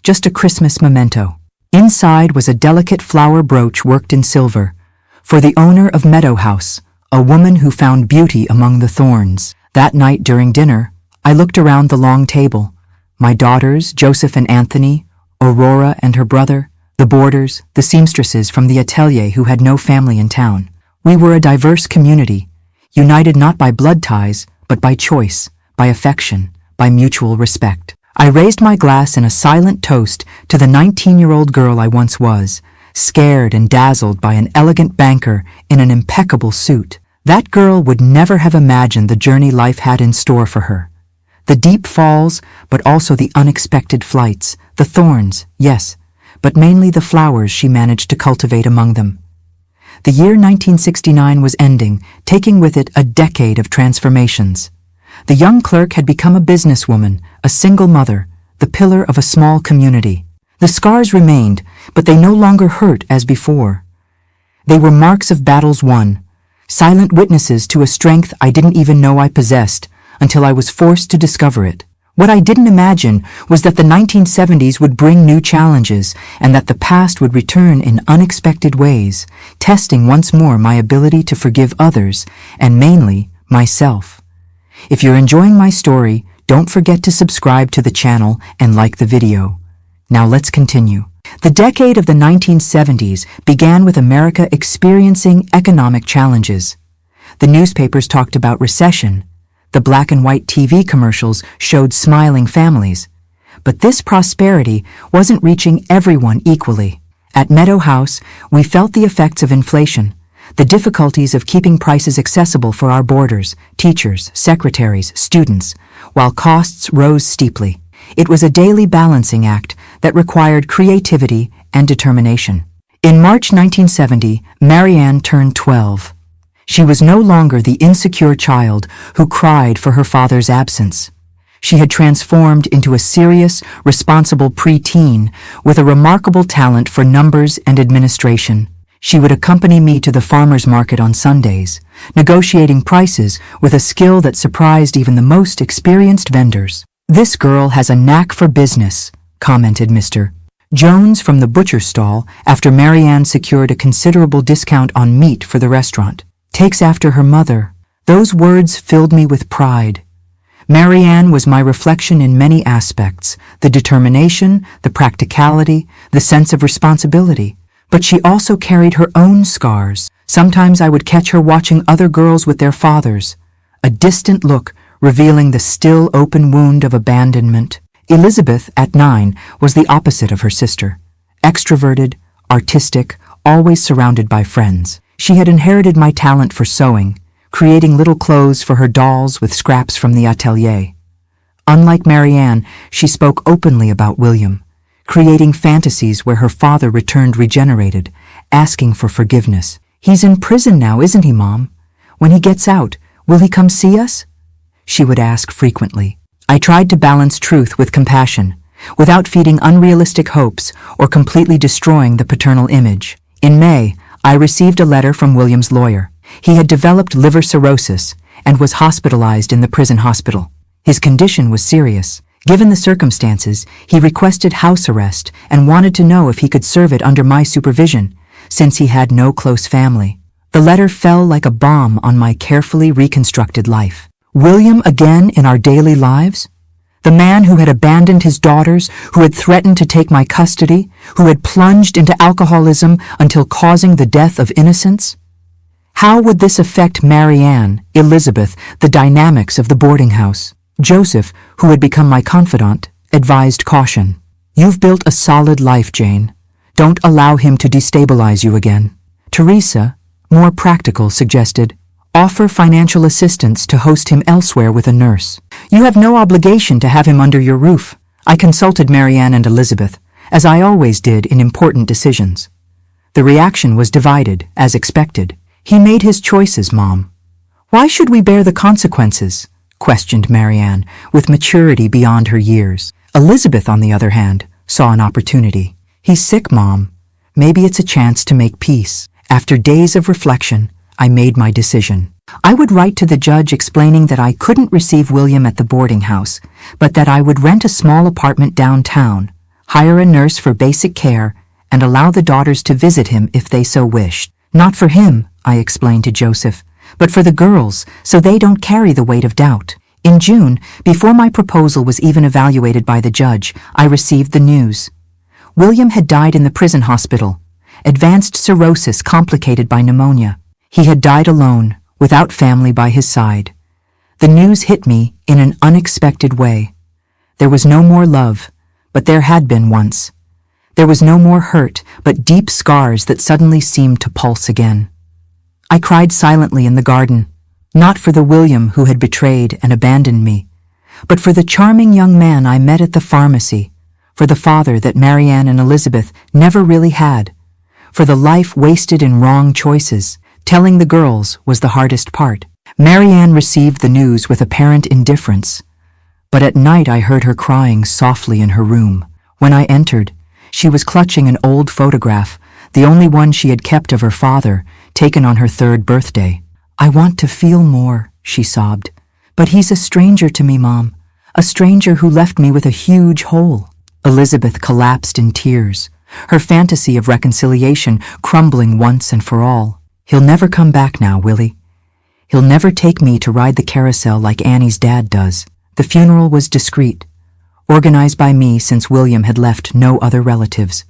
Just a Christmas memento. Inside was a delicate flower brooch worked in silver, for the owner of Meadow House, a woman who found beauty among the thorns. That night during dinner, I looked around the long table. My daughters, Joseph and Anthony, Aurora and her brother, the boarders, the seamstresses from the atelier who had no family in town. We were a diverse community, united not by blood ties, but by choice, by affection, by mutual respect. I raised my glass in a silent toast to the 19-year-old girl I once was, scared and dazzled by an elegant banker in an impeccable suit. That girl would never have imagined the journey life had in store for her. The deep falls, but also the unexpected flights, the thorns, yes, but mainly the flowers she managed to cultivate among them. The year 1969 was ending, taking with it a decade of transformations. The young clerk had become a businesswoman, a single mother, the pillar of a small community. The scars remained, but they no longer hurt as before. They were marks of battles won, silent witnesses to a strength I didn't even know I possessed until I was forced to discover it. What I didn't imagine was that the 1970s would bring new challenges and that the past would return in unexpected ways, testing once more my ability to forgive others and mainly myself. If you're enjoying my story, don't forget to subscribe to the channel and like the video. Now let's continue. The decade of the 1970s began with America experiencing economic challenges. The newspapers talked about recession. The black and white TV commercials showed smiling families. But this prosperity wasn't reaching everyone equally. At Meadow House, we felt the effects of inflation, the difficulties of keeping prices accessible for our boarders, teachers, secretaries, students, while costs rose steeply. It was a daily balancing act that required creativity and determination. In March 1970, Marianne turned 12. She was no longer the insecure child who cried for her father's absence. She had transformed into a serious, responsible preteen with a remarkable talent for numbers and administration. She would accompany me to the farmer's market on Sundays, negotiating prices with a skill that surprised even the most experienced vendors. "This girl has a knack for business," commented Mr. Jones from the butcher stall after Marianne secured a considerable discount on meat for the restaurant. "Takes after her mother." Those words filled me with pride. Marianne was my reflection in many aspects: the determination, the practicality, the sense of responsibility. But she also carried her own scars. Sometimes I would catch her watching other girls with their fathers, a distant look revealing the still open wound of abandonment. Elizabeth, at 9, was the opposite of her sister. Extroverted, artistic, always surrounded by friends. She had inherited my talent for sewing, creating little clothes for her dolls with scraps from the atelier. Unlike Marianne, she spoke openly about William, creating fantasies where her father returned regenerated, asking for forgiveness. "He's in prison now, isn't he, Mom? When he gets out, will he come see us?" she would ask frequently. I tried to balance truth with compassion, without feeding unrealistic hopes or completely destroying the paternal image. In May, I received a letter from William's lawyer. He had developed liver cirrhosis and was hospitalized in the prison hospital. His condition was serious. Given the circumstances, he requested house arrest and wanted to know if he could serve it under my supervision, since he had no close family. The letter fell like a bomb on my carefully reconstructed life. William again in our daily lives? The man who had abandoned his daughters, who had threatened to take my custody, who had plunged into alcoholism until causing the death of innocents? How would this affect Marianne, Elizabeth, the dynamics of the boarding house? Joseph, who had become my confidant, advised caution. "You've built a solid life, Jane. Don't allow him to destabilize you again." Teresa, more practical, suggested, "Offer financial assistance to host him elsewhere with a nurse. You have no obligation to have him under your roof." I consulted Marianne and Elizabeth, as I always did in important decisions. The reaction was divided, as expected. "He made his choices, Mom. Why should we bear the consequences?" questioned Marianne, with maturity beyond her years. Elizabeth, on the other hand, saw an opportunity. "He's sick, Mom. Maybe it's a chance to make peace." After days of reflection, I made my decision. I would write to the judge explaining that I couldn't receive William at the boarding house, but that I would rent a small apartment downtown, hire a nurse for basic care, and allow the daughters to visit him if they so wished. "Not for him," I explained to Joseph, "but for the girls, so they don't carry the weight of doubt." In June, before my proposal was even evaluated by the judge, I received the news. William had died in the prison hospital, advanced cirrhosis complicated by pneumonia. He had died alone, without family by his side. The news hit me in an unexpected way. There was no more love, but there had been once. There was no more hurt, but deep scars that suddenly seemed to pulse again. I cried silently in the garden, not for the William who had betrayed and abandoned me, but for the charming young man I met at the pharmacy, for the father that Marianne and Elizabeth never really had, for the life wasted in wrong choices. Telling the girls was the hardest part. Marianne received the news with apparent indifference, but at night I heard her crying softly in her room. When I entered, she was clutching an old photograph, the only one she had kept of her father, taken on her 3rd birthday. "I want to feel more," she sobbed. "But he's a stranger to me, Mom. A stranger who left me with a huge hole." Elizabeth collapsed in tears, her fantasy of reconciliation crumbling once and for all. "He'll never come back now, will he? He'll never take me to ride the carousel like Annie's dad does." The funeral was discreet, organized by me since William had left no other relatives.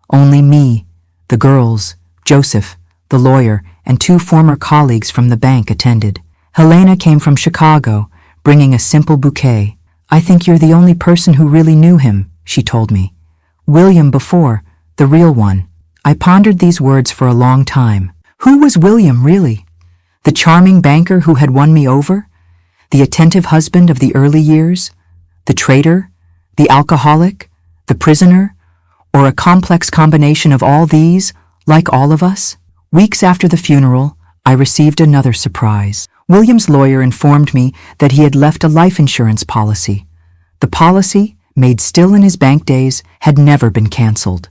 Only me, the girls, Joseph, the lawyer, and 2 former colleagues from the bank attended. Helena came from Chicago, bringing a simple bouquet. "I think you're the only person who really knew him," she told me. "William before, the real one." I pondered these words for a long time. Who was William really? The charming banker who had won me over? The attentive husband of the early years? The traitor? The alcoholic? The prisoner? Or a complex combination of all these, like all of us? Weeks after the funeral, I received another surprise. William's lawyer informed me that he had left a life insurance policy. The policy, made still in his bank days, had never been canceled.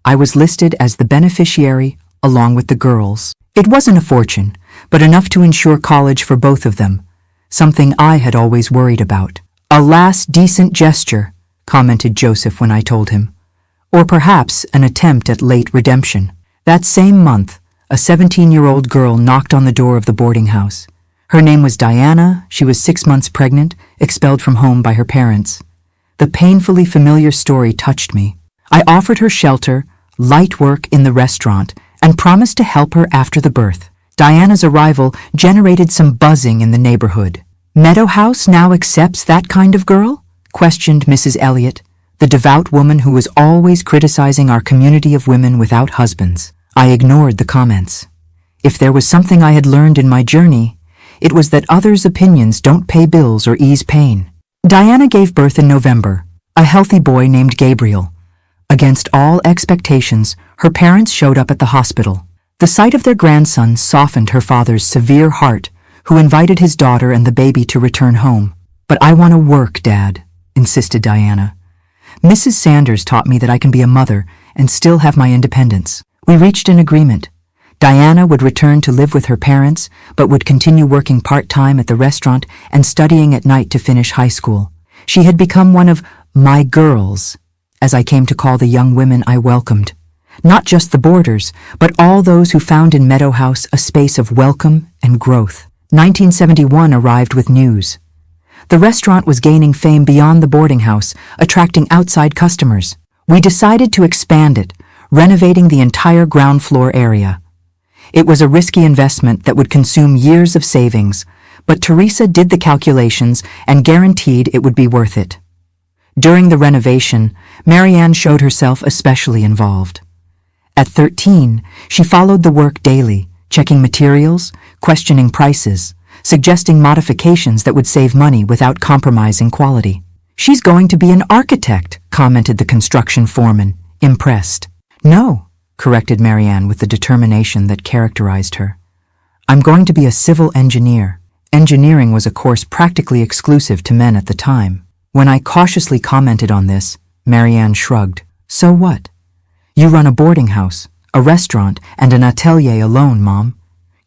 I was listed as the beneficiary along with the girls. It wasn't a fortune, but enough to ensure college for both of them, something I had always worried about. "A last decent gesture," commented Joseph when I told him. Or perhaps an attempt at late redemption. That same month, a 17-year-old girl knocked on the door of the boarding house. Her name was Diana. She was 6 months pregnant, expelled from home by her parents. The painfully familiar story touched me. I offered her shelter, light work in the restaurant, and promised to help her after the birth. Diana's arrival generated some buzzing in the neighborhood. "Meadow House now accepts that kind of girl?" questioned Mrs. Elliott, the devout woman who was always criticizing our community of women without husbands. I ignored the comments. If there was something I had learned in my journey, it was that others' opinions don't pay bills or ease pain. Diana gave birth in November, a healthy boy named Gabriel. Against all expectations, her parents showed up at the hospital. The sight of their grandson softened her father's severe heart, who invited his daughter and the baby to return home. "But I want to work, Dad," insisted Diana. "Mrs. Sanders taught me that I can be a mother and still have my independence." We reached an agreement. Diana would return to live with her parents, but would continue working part-time at the restaurant and studying at night to finish high school. She had become one of my girls, as I came to call the young women I welcomed. Not just the boarders, but all those who found in Meadow House a space of welcome and growth. 1971 arrived with news. The restaurant was gaining fame beyond the boarding house, attracting outside customers. We decided to expand it, renovating the entire ground floor area. It was a risky investment that would consume years of savings, but Teresa did the calculations and guaranteed it would be worth it. During the renovation, Marianne showed herself especially involved. At 13, she followed the work daily, checking materials, questioning prices, suggesting modifications that would save money without compromising quality. "She's going to be an architect," commented the construction foreman, impressed. "No," corrected Marianne with the determination that characterized her. "I'm going to be a civil engineer." Engineering was a course practically exclusive to men at the time. When I cautiously commented on this, Marianne shrugged. "So what? You run a boarding house, a restaurant, and an atelier alone, Mom.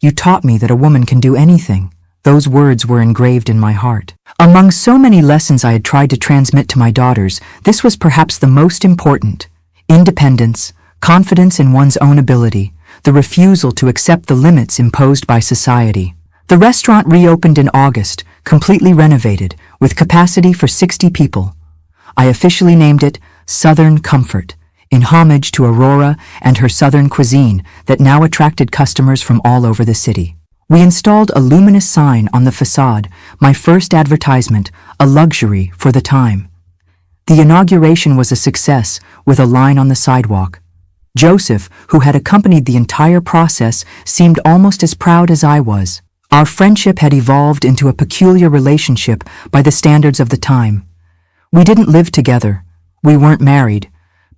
You taught me that a woman can do anything." Those words were engraved in my heart. Among so many lessons I had tried to transmit to my daughters, this was perhaps the most important. Independence, confidence in one's own ability, the refusal to accept the limits imposed by society. The restaurant reopened in August, completely renovated, with capacity for 60 people. I officially named it Southern Comfort, in homage to Aurora and her Southern cuisine that now attracted customers from all over the city. We installed a luminous sign on the facade, my first advertisement, a luxury for the time. The inauguration was a success, with a line on the sidewalk. Joseph, who had accompanied the entire process, seemed almost as proud as I was. Our friendship had evolved into a peculiar relationship by the standards of the time. We didn't live together. We weren't married,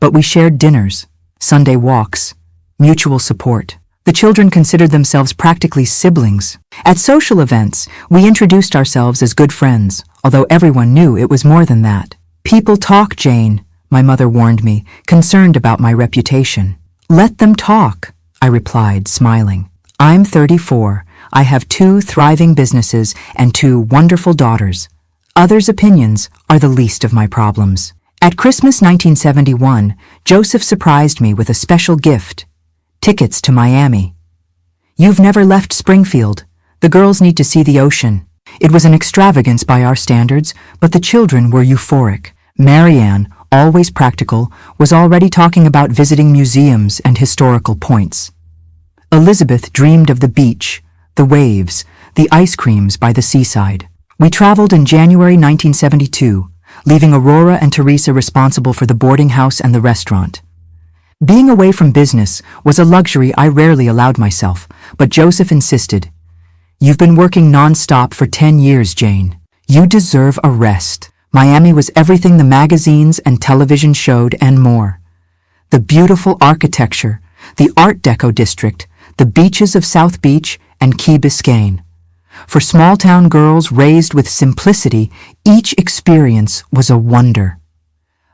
but we shared dinners, Sunday walks, mutual support. The children considered themselves practically siblings. At social events, we introduced ourselves as good friends, although everyone knew it was more than that. "People talk, Jane," my mother warned me, concerned about my reputation. "Let them talk," I replied, smiling. "I'm 34. I have 2 thriving businesses and 2 wonderful daughters. Others' opinions are the least of my problems." At Christmas 1971, Joseph surprised me with a special gift: tickets to Miami. "You've never left Springfield. The girls need to see the ocean." It was an extravagance by our standards, but the children were euphoric. Marianne, always practical, was already talking about visiting museums and historical points. Elizabeth dreamed of the beach, the waves, the ice creams by the seaside. We traveled in January 1972, leaving Aurora and Teresa responsible for the boarding house and the restaurant. Being away from business was a luxury I rarely allowed myself, but Joseph insisted. "You've been working non-stop for 10 years, Jane. You deserve a rest." Miami was everything the magazines and television showed and more. The beautiful architecture, the Art Deco district, the beaches of South Beach and Key Biscayne. For small-town girls raised with simplicity, each experience was a wonder.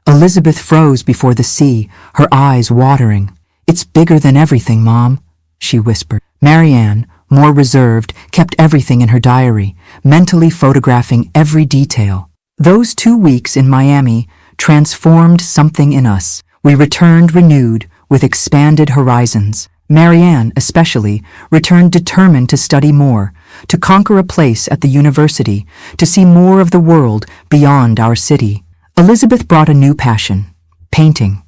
Elizabeth froze before the sea, her eyes watering. "It's bigger than everything, Mom," she whispered. Marianne, more reserved, kept everything in her diary, mentally photographing every detail. Those 2 weeks in Miami transformed something in us. We returned renewed, with expanded horizons. Marianne, especially, returned determined to study more, to conquer a place at the university, to see more of the world beyond our city. Elizabeth brought a new passion: painting.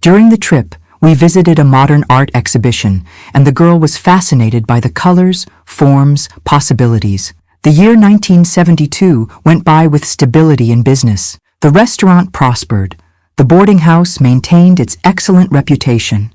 During the trip, we visited a modern art exhibition, and the girl was fascinated by the colors, forms, possibilities. The year 1972 went by with stability in business. The restaurant prospered. The boarding house maintained its excellent reputation.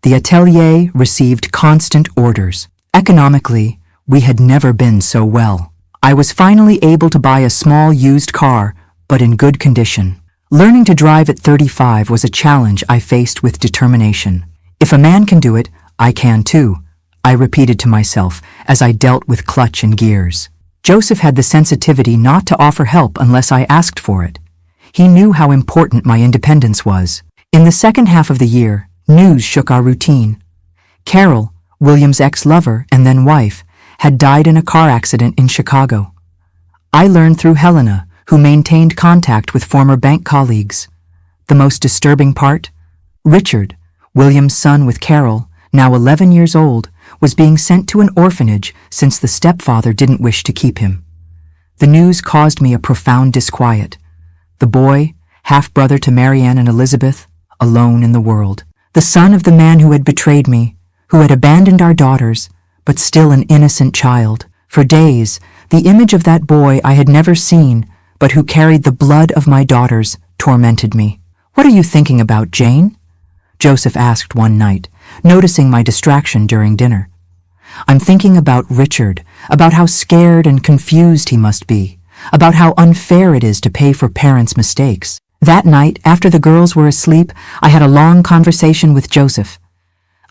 The atelier received constant orders. Economically, we had never been so well. I was finally able to buy a small used car, but in good condition. Learning to drive at 35 was a challenge I faced with determination. If a man can do it, I can too, I repeated to myself as I dealt with clutch and gears. Joseph had the sensitivity not to offer help unless I asked for it. He knew how important my independence was. In the second half of the year, news shook our routine. Carol, William's ex-lover and then wife, had died in a car accident in Chicago. I learned through Helena, who maintained contact with former bank colleagues. The most disturbing part? Richard, William's son with Carol, now 11 years old, was being sent to an orphanage since the stepfather didn't wish to keep him. The news caused me a profound disquiet. The boy, half-brother to Marianne and Elizabeth, alone in the world. The son of the man who had betrayed me, who had abandoned our daughters, but still an innocent child. For days, the image of that boy I had never seen, but who carried the blood of my daughters, tormented me. "What are you thinking about, Jane?" Joseph asked one night, noticing my distraction during dinner. "I'm thinking about Richard, about how scared and confused he must be, about how unfair it is to pay for parents' mistakes." That night, after the girls were asleep, I had a long conversation with Joseph.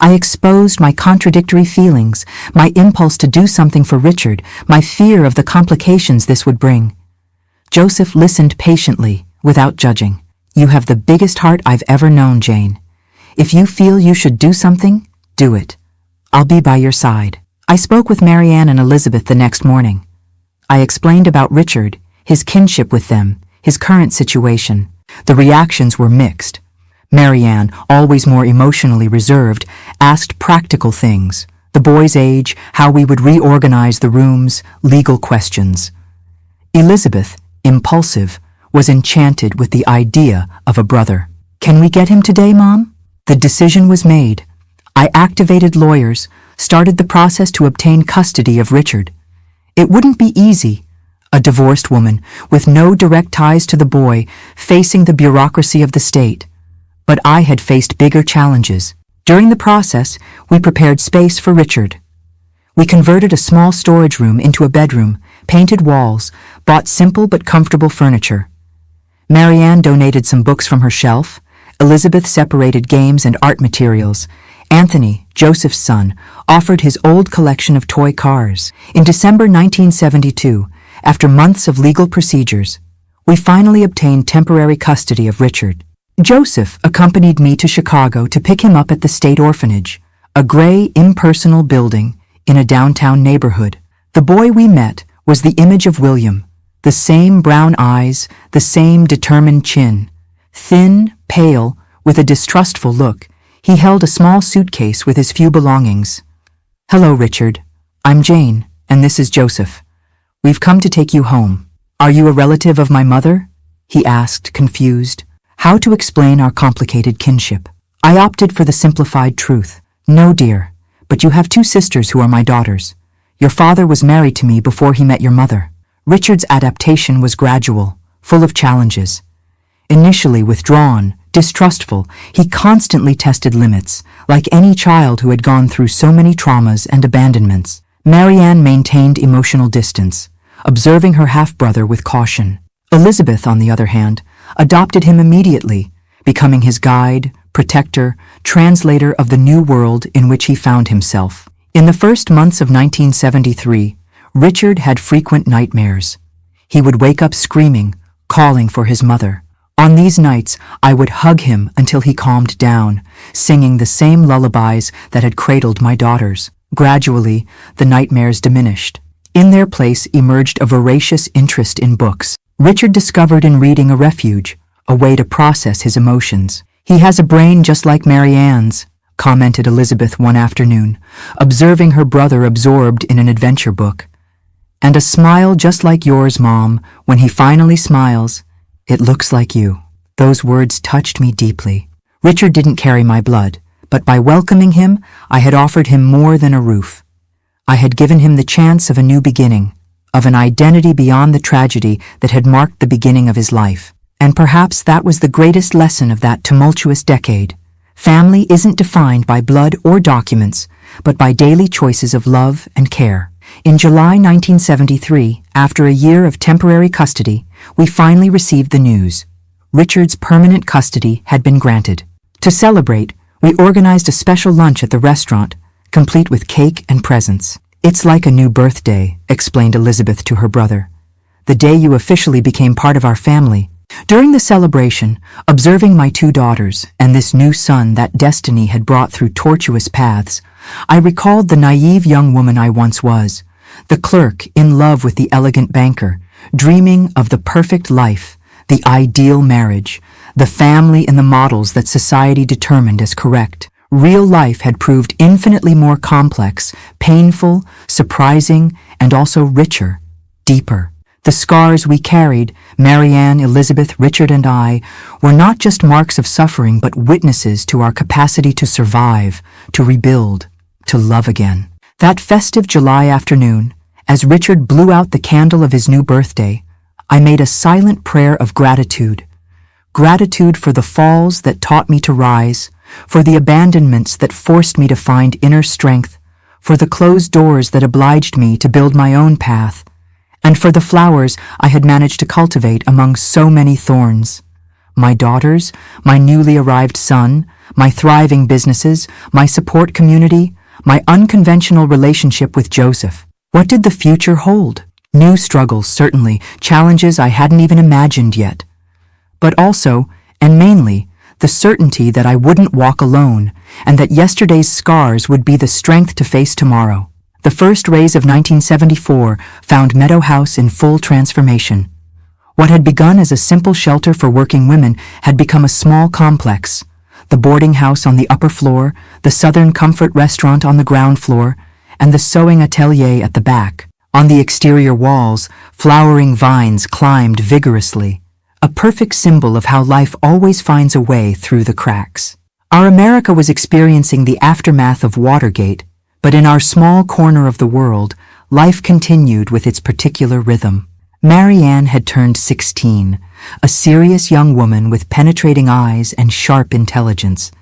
I exposed my contradictory feelings, my impulse to do something for Richard, my fear of the complications this would bring. Joseph listened patiently, without judging. "You have the biggest heart I've ever known, Jane. If you feel you should do something, do it. I'll be by your side." I spoke with Marianne and Elizabeth the next morning. I explained about Richard, his kinship with them, his current situation. The reactions were mixed. Marianne, always more emotionally reserved, asked practical things: the boy's age, how we would reorganize the rooms, legal questions. Elizabeth, impulsive, was enchanted with the idea of a brother. "Can we get him today, Mom?" The decision was made. I activated lawyers, started the process to obtain custody of Richard. It wouldn't be easy. A divorced woman, with no direct ties to the boy, facing the bureaucracy of the state. But I had faced bigger challenges. During the process, we prepared space for Richard. We converted a small storage room into a bedroom, painted walls, bought simple but comfortable furniture. Marianne donated some books from her shelf. Elizabeth separated games and art materials. Anthony, Joseph's son, offered his old collection of toy cars. In December 1972, after months of legal procedures, we finally obtained temporary custody of Richard. Joseph accompanied me to Chicago to pick him up at the state orphanage, a gray, impersonal building in a downtown neighborhood. The boy we met was the image of William, the same brown eyes, the same determined chin. Thin, pale, with a distrustful look, he held a small suitcase with his few belongings. "Hello, Richard. I'm Jane, and this is Joseph. We've come to take you home." "Are you a relative of my mother?" he asked, confused. How to explain our complicated kinship? I opted for the simplified truth. "No, dear, but you have 2 sisters who are my daughters. Your father was married to me before he met your mother." Richard's adaptation was gradual, full of challenges. Initially withdrawn, distrustful, he constantly tested limits, like any child who had gone through so many traumas and abandonments. Marianne maintained emotional distance, observing her half-brother with caution. Elizabeth, on the other hand, adopted him immediately, becoming his guide, protector, translator of the new world in which he found himself. In the first months of 1973, Richard had frequent nightmares. He would wake up screaming, calling for his mother. On these nights, I would hug him until he calmed down, singing the same lullabies that had cradled my daughters. Gradually, the nightmares diminished. In their place emerged a voracious interest in books. Richard discovered in reading a refuge, a way to process his emotions. "He has a brain just like Mary Ann's," commented Elizabeth one afternoon, observing her brother absorbed in an adventure book. "And a smile just like yours, Mom. When he finally smiles, it looks like you." Those words touched me deeply. Richard didn't carry my blood, but by welcoming him, I had offered him more than a roof. I had given him the chance of a new beginning, of an identity beyond the tragedy that had marked the beginning of his life. And perhaps that was the greatest lesson of that tumultuous decade. Family isn't defined by blood or documents, but by daily choices of love and care. In July 1973, after a year of temporary custody, we finally received the news. Richard's permanent custody had been granted. To celebrate, we organized a special lunch at the restaurant, complete with cake and presents. "It's like a new birthday," explained Elizabeth to her brother. "The day you officially became part of our family." During the celebration, observing my two daughters and this new son that destiny had brought through tortuous paths, I recalled the naive young woman I once was, the clerk in love with the elegant banker, dreaming of the perfect life, the ideal marriage, the family and the models that society determined as correct. Real life had proved infinitely more complex, painful, surprising, and also richer, deeper. The scars we carried, Marianne, Elizabeth, Richard, and I, were not just marks of suffering but witnesses to our capacity to survive, to rebuild, to love again. That festive July afternoon, as Richard blew out the candle of his new birthday, I made a silent prayer of gratitude. Gratitude for the falls that taught me to rise, for the abandonments that forced me to find inner strength, for the closed doors that obliged me to build my own path, and for the flowers I had managed to cultivate among so many thorns. My daughters, my newly arrived son, my thriving businesses, my support community, my unconventional relationship with Joseph. What did the future hold? New struggles, certainly, challenges I hadn't even imagined yet. But also, and mainly, the certainty that I wouldn't walk alone, and that yesterday's scars would be the strength to face tomorrow. The first rays of 1974 found Meadow House in full transformation. What had begun as a simple shelter for working women had become a small complex. The boarding house on the upper floor, the Southern Comfort restaurant on the ground floor, and the sewing atelier at the back. On the exterior walls, flowering vines climbed vigorously, a perfect symbol of how life always finds a way through the cracks. Our America was experiencing the aftermath of Watergate, but in our small corner of the world, life continued with its particular rhythm. Marianne had turned 16, a serious young woman with penetrating eyes and sharp intelligence.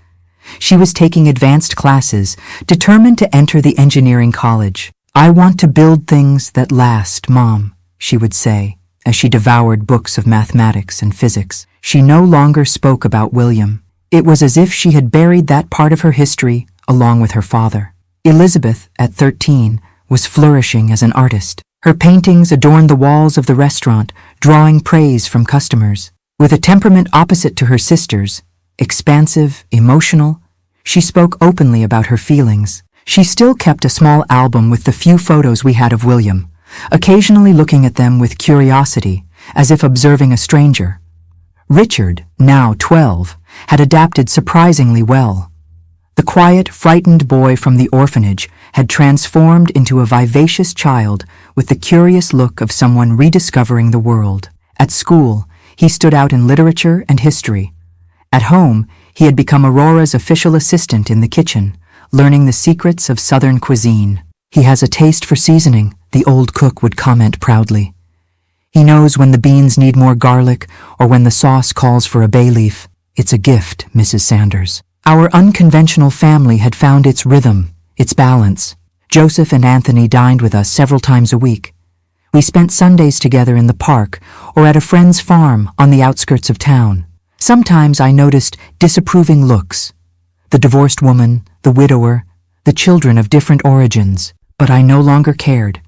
She was taking advanced classes, determined to enter the engineering college. "I want to build things that last, Mom," she would say, as she devoured books of mathematics and physics. She no longer spoke about William. It was as if she had buried that part of her history along with her father. Elizabeth, at 13, was flourishing as an artist. Her paintings adorned the walls of the restaurant, drawing praise from customers. With a temperament opposite to her sister's, expansive, emotional, she spoke openly about her feelings. She still kept a small album with the few photos we had of William, occasionally looking at them with curiosity, as if observing a stranger. Richard, now 12, had adapted surprisingly well. The quiet, frightened boy from the orphanage had transformed into a vivacious child with the curious look of someone rediscovering the world. At school, he stood out in literature and history. At home, he had become Aurora's official assistant in the kitchen, learning the secrets of Southern cuisine. "He has a taste for seasoning," the old cook would comment proudly. "He knows when the beans need more garlic or when the sauce calls for a bay leaf. It's a gift, Mrs. Sanders." Our unconventional family had found its rhythm, its balance. Joseph and Anthony dined with us several times a week. We spent Sundays together in the park or at a friend's farm on the outskirts of town. Sometimes I noticed disapproving looks. The divorced woman, the widower, the children of different origins, but I no longer cared.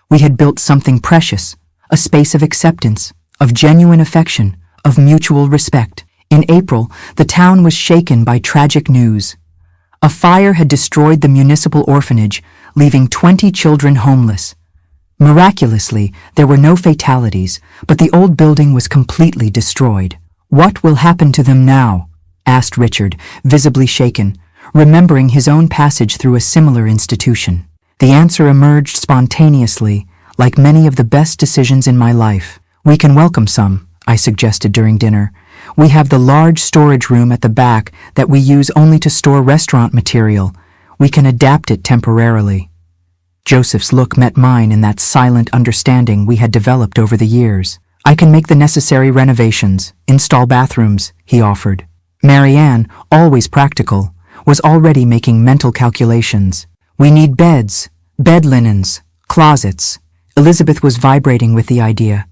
We had built something precious, a space of acceptance, of genuine affection, of mutual respect. In April, the town was shaken by tragic news. A fire had destroyed the municipal orphanage, leaving 20 children homeless. Miraculously, there were no fatalities, but the old building was completely destroyed. "What will happen to them now?" asked Richard, visibly shaken, remembering his own passage through a similar institution. The answer emerged spontaneously, like many of the best decisions in my life. "We can welcome some," I suggested during dinner. "We have the large storage room at the back that we use only to store restaurant material. We can adapt it temporarily." Joseph's look met mine in that silent understanding we had developed over the years. "I can make the necessary renovations, install bathrooms," he offered. Marianne, always practical, was already making mental calculations. "We need beds, bed linens, closets." Elizabeth was vibrating with the idea.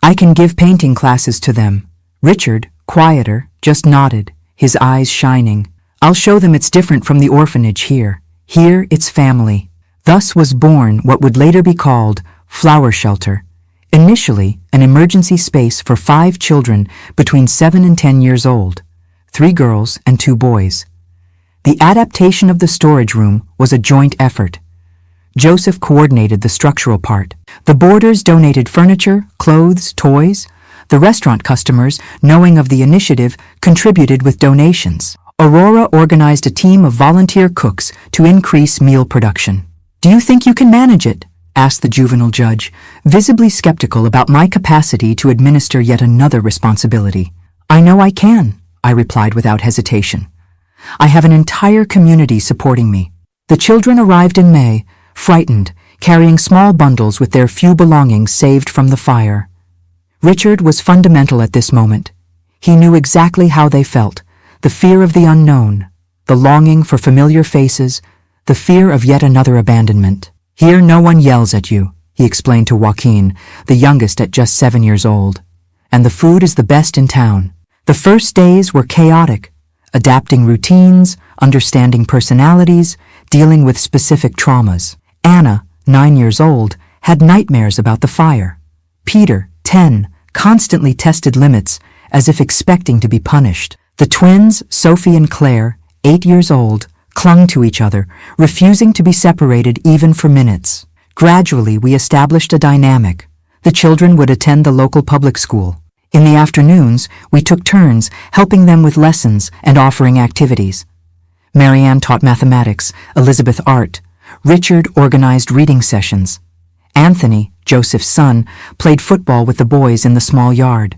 "I can give painting classes to them." Richard, quieter, just nodded, his eyes shining. "I'll show them it's different from the orphanage here. Here it's family." Thus was born what would later be called Flower Shelter, initially an emergency space for 5 children between 7 and 10 years old, 3 girls and 2 boys. The adaptation of the storage room was a joint effort. Joseph coordinated the structural part. The boarders donated furniture, clothes, toys. The restaurant customers, knowing of the initiative, contributed with donations. Aurora organized a team of volunteer cooks to increase meal production. "Do you think you can manage it?" asked the juvenile judge, visibly skeptical about my capacity to administer yet another responsibility. "I know I can," I replied without hesitation. "I have an entire community supporting me." The children arrived in May, frightened, carrying small bundles with their few belongings saved from the fire. Richard was fundamental at this moment. He knew exactly how they felt, the fear of the unknown, the longing for familiar faces, the fear of yet another abandonment. "Here no one yells at you," he explained to Joaquin, the youngest at just 7 years old. "And the food is the best in town." The first days were chaotic, adapting routines, understanding personalities, dealing with specific traumas. Anna, 9 years old, had nightmares about the fire. Peter, 10, constantly tested limits, as if expecting to be punished. The twins, Sophie and Claire, 8 years old, clung to each other, refusing to be separated even for minutes. Gradually, we established a dynamic. The children would attend the local public school. In the afternoons, we took turns, helping them with lessons and offering activities. Marianne taught mathematics, Elizabeth art. Richard organized reading sessions. Anthony, Joseph's son, played football with the boys in the small yard.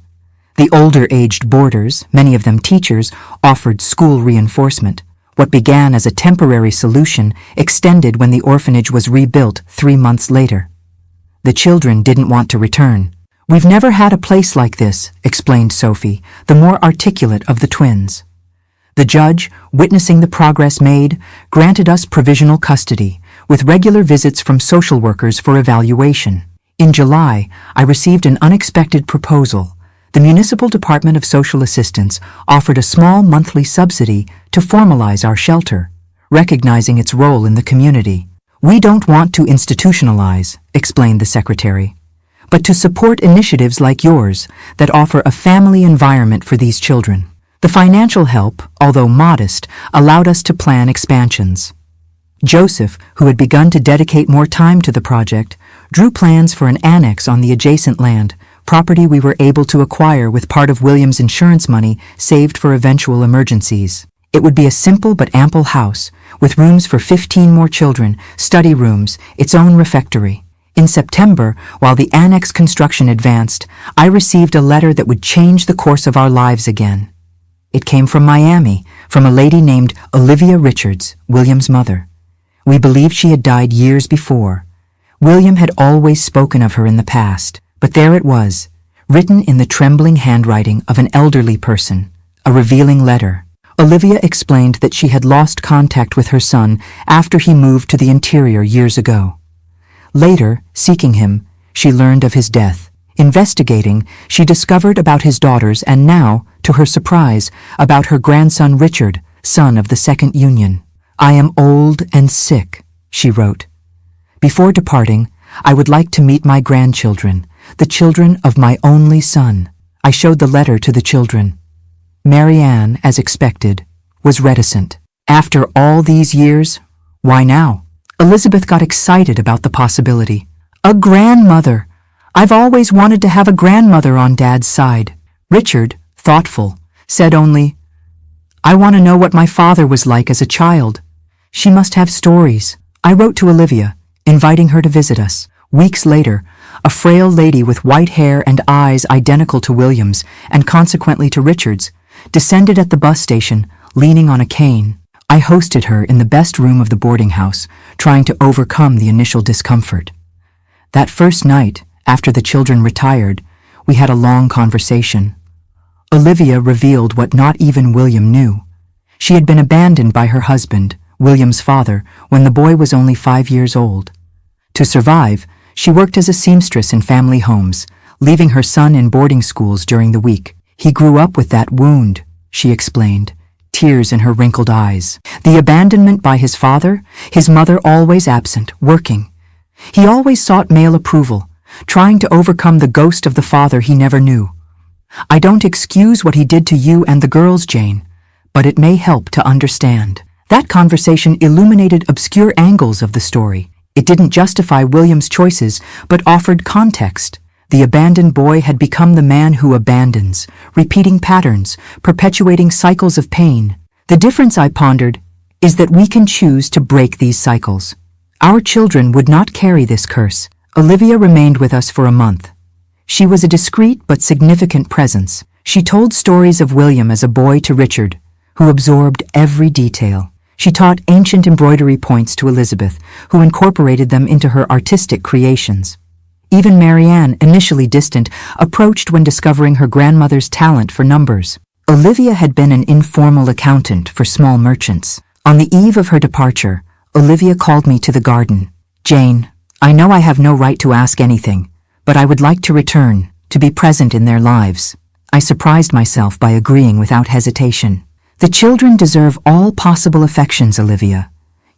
The older-aged boarders, many of them teachers, offered school reinforcement. What began as a temporary solution extended when the orphanage was rebuilt 3 months later. The children didn't want to return. "We've never had a place like this," explained Sophie, the more articulate of the twins. The judge, witnessing the progress made, granted us provisional custody, with regular visits from social workers for evaluation. In July, I received an unexpected proposal. The Municipal Department of Social Assistance offered a small monthly subsidy to formalize our shelter, recognizing its role in the community. "We don't want to institutionalize," explained the secretary, "but to support initiatives like yours that offer a family environment for these children." The financial help, although modest, allowed us to plan expansions. Joseph, who had begun to dedicate more time to the project, drew plans for an annex on the adjacent land, property we were able to acquire with part of William's insurance money saved for eventual emergencies. It would be a simple but ample house, with rooms for 15 more children, study rooms, its own refectory. In September, while the annex construction advanced, I received a letter that would change the course of our lives again. It came from Miami, from a lady named Olivia Richards, William's mother. We believed she had died years before. William had always spoken of her in the past, but there it was, written in the trembling handwriting of an elderly person, a revealing letter. Olivia explained that she had lost contact with her son after he moved to the interior years ago. Later, seeking him, she learned of his death. Investigating, she discovered about his daughters and now, to her surprise, about her grandson Richard, son of the second union. "I am old and sick," she wrote. "Before departing, I would like to meet my grandchildren, the children of my only son." I showed the letter to the children. Marianne, as expected, was reticent. After all these years, why now? Elizabeth got excited about the possibility. "A grandmother! I've always wanted to have a grandmother on Dad's side." Richard, thoughtful, said only, "I want to know what my father was like as a child. She must have stories." I wrote to Olivia, inviting her to visit us. Weeks later, a frail lady with white hair and eyes identical to William's, and consequently to Richard's, descended at the bus station, leaning on a cane. I hosted her in the best room of the boarding house, trying to overcome the initial discomfort. That first night, after the children retired, we had a long conversation. Olivia revealed what not even William knew. She had been abandoned by her husband, William's father, when the boy was only 5 years old. To survive, she worked as a seamstress in family homes, leaving her son in boarding schools during the week. "He grew up with that wound," she explained, tears in her wrinkled eyes. "The abandonment by his father, his mother always absent, working. He always sought male approval, trying to overcome the ghost of the father he never knew. I don't excuse what he did to you and the girls, Jane, but it may help to understand." That conversation illuminated obscure angles of the story. It didn't justify William's choices, but offered context. The abandoned boy had become the man who abandons, repeating patterns, perpetuating cycles of pain. The difference, I pondered, is that we can choose to break these cycles. Our children would not carry this curse. Olivia remained with us for a month. She was a discreet but significant presence. She told stories of William as a boy to Richard, who absorbed every detail. She taught ancient embroidery points to Elizabeth, who incorporated them into her artistic creations. Even Marianne, initially distant, approached when discovering her grandmother's talent for numbers. Olivia had been an informal accountant for small merchants. On the eve of her departure, Olivia called me to the garden. "Jane, I know I have no right to ask anything, but I would like to return, to be present in their lives." I surprised myself by agreeing without hesitation. "The children deserve all possible affections, Olivia.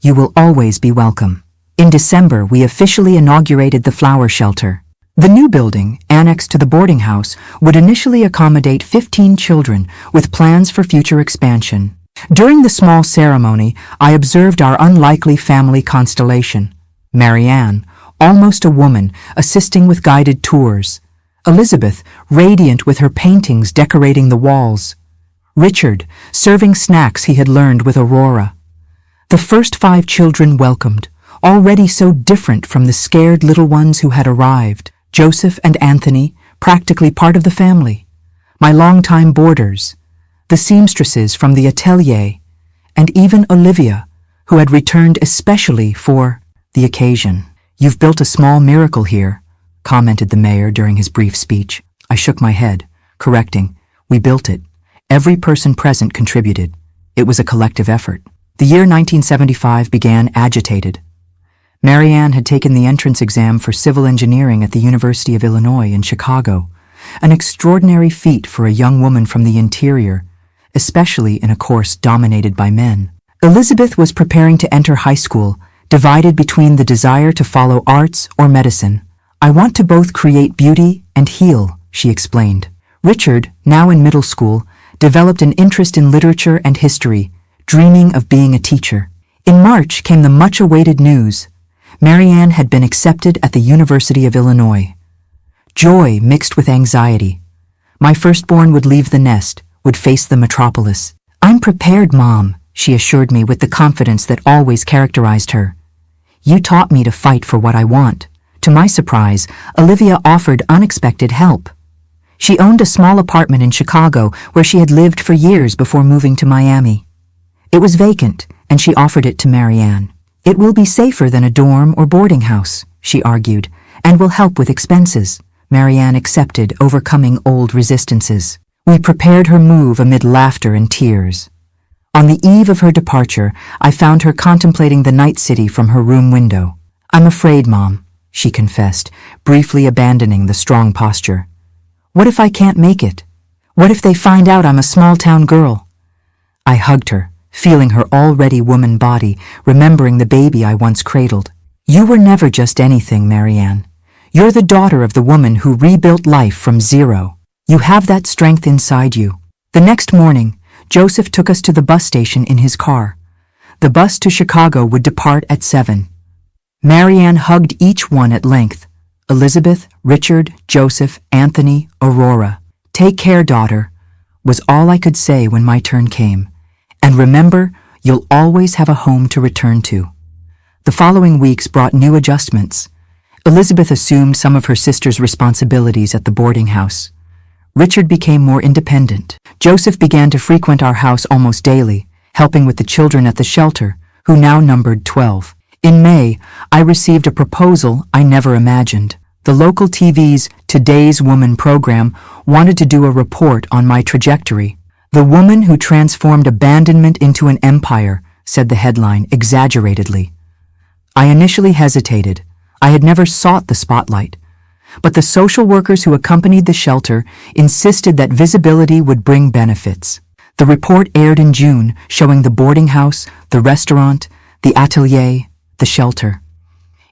You will always be welcome." In December, we officially inaugurated the flower shelter. The new building, annexed to the boarding house, would initially accommodate 15 children with plans for future expansion. During the small ceremony, I observed our unlikely family constellation. Marianne, almost a woman, assisting with guided tours. Elizabeth, radiant with her paintings decorating the walls. Richard, serving snacks he had learned with Aurora. The first 5 children welcomed, already so different from the scared little ones who had arrived. Joseph and Anthony, practically part of the family. My longtime boarders, the seamstresses from the atelier, and even Olivia, who had returned especially for the occasion. "You've built a small miracle here," commented the mayor during his brief speech. I shook my head, correcting, "We built it. Every person present contributed. It was a collective effort." The year 1975 began agitated. Marianne had taken the entrance exam for civil engineering at the University of Illinois in Chicago, an extraordinary feat for a young woman from the interior, especially in a course dominated by men. Elizabeth was preparing to enter high school, divided between the desire to follow arts or medicine. "I want to both create beauty and heal," she explained. Richard, now in middle school, developed an interest in literature and history, dreaming of being a teacher. In March came the much-awaited news. Marianne had been accepted at the University of Illinois. Joy mixed with anxiety. My firstborn would leave the nest, would face the metropolis. "I'm prepared, Mom," she assured me with the confidence that always characterized her. "You taught me to fight for what I want." To my surprise, Olivia offered unexpected help. She owned a small apartment in Chicago where she had lived for years before moving to Miami. It was vacant, and she offered it to Marianne. "It will be safer than a dorm or boarding house," she argued, "and will help with expenses." Marianne accepted, overcoming old resistances. We prepared her move amid laughter and tears. On the eve of her departure, I found her contemplating the night city from her room window. "I'm afraid, Mom," she confessed, briefly abandoning the strong posture. What if I can't make it? What if they find out I'm a small-town girl? I hugged her, feeling her already woman body, remembering the baby I once cradled. You were never just anything, Marianne. You're the daughter of the woman who rebuilt life from zero. You have that strength inside you. The next morning, Joseph took us to the bus station in his car. The bus to Chicago would depart at 7. Marianne hugged each one at length. Elizabeth, Richard, Joseph, Anthony, Aurora. Take care, daughter, was all I could say when my turn came. And remember, you'll always have a home to return to. The following weeks brought new adjustments. Elizabeth assumed some of her sister's responsibilities at the boarding house. Richard became more independent. Joseph began to frequent our house almost daily, helping with the children at the shelter, who now numbered 12. In May, I received a proposal I never imagined. The local TV's Today's Woman program wanted to do a report on my trajectory. The woman who transformed abandonment into an empire, said the headline exaggeratedly. I initially hesitated. I had never sought the spotlight. But the social workers who accompanied the shelter insisted that visibility would bring benefits. The report aired in June, showing the boarding house, the restaurant, the atelier, the shelter.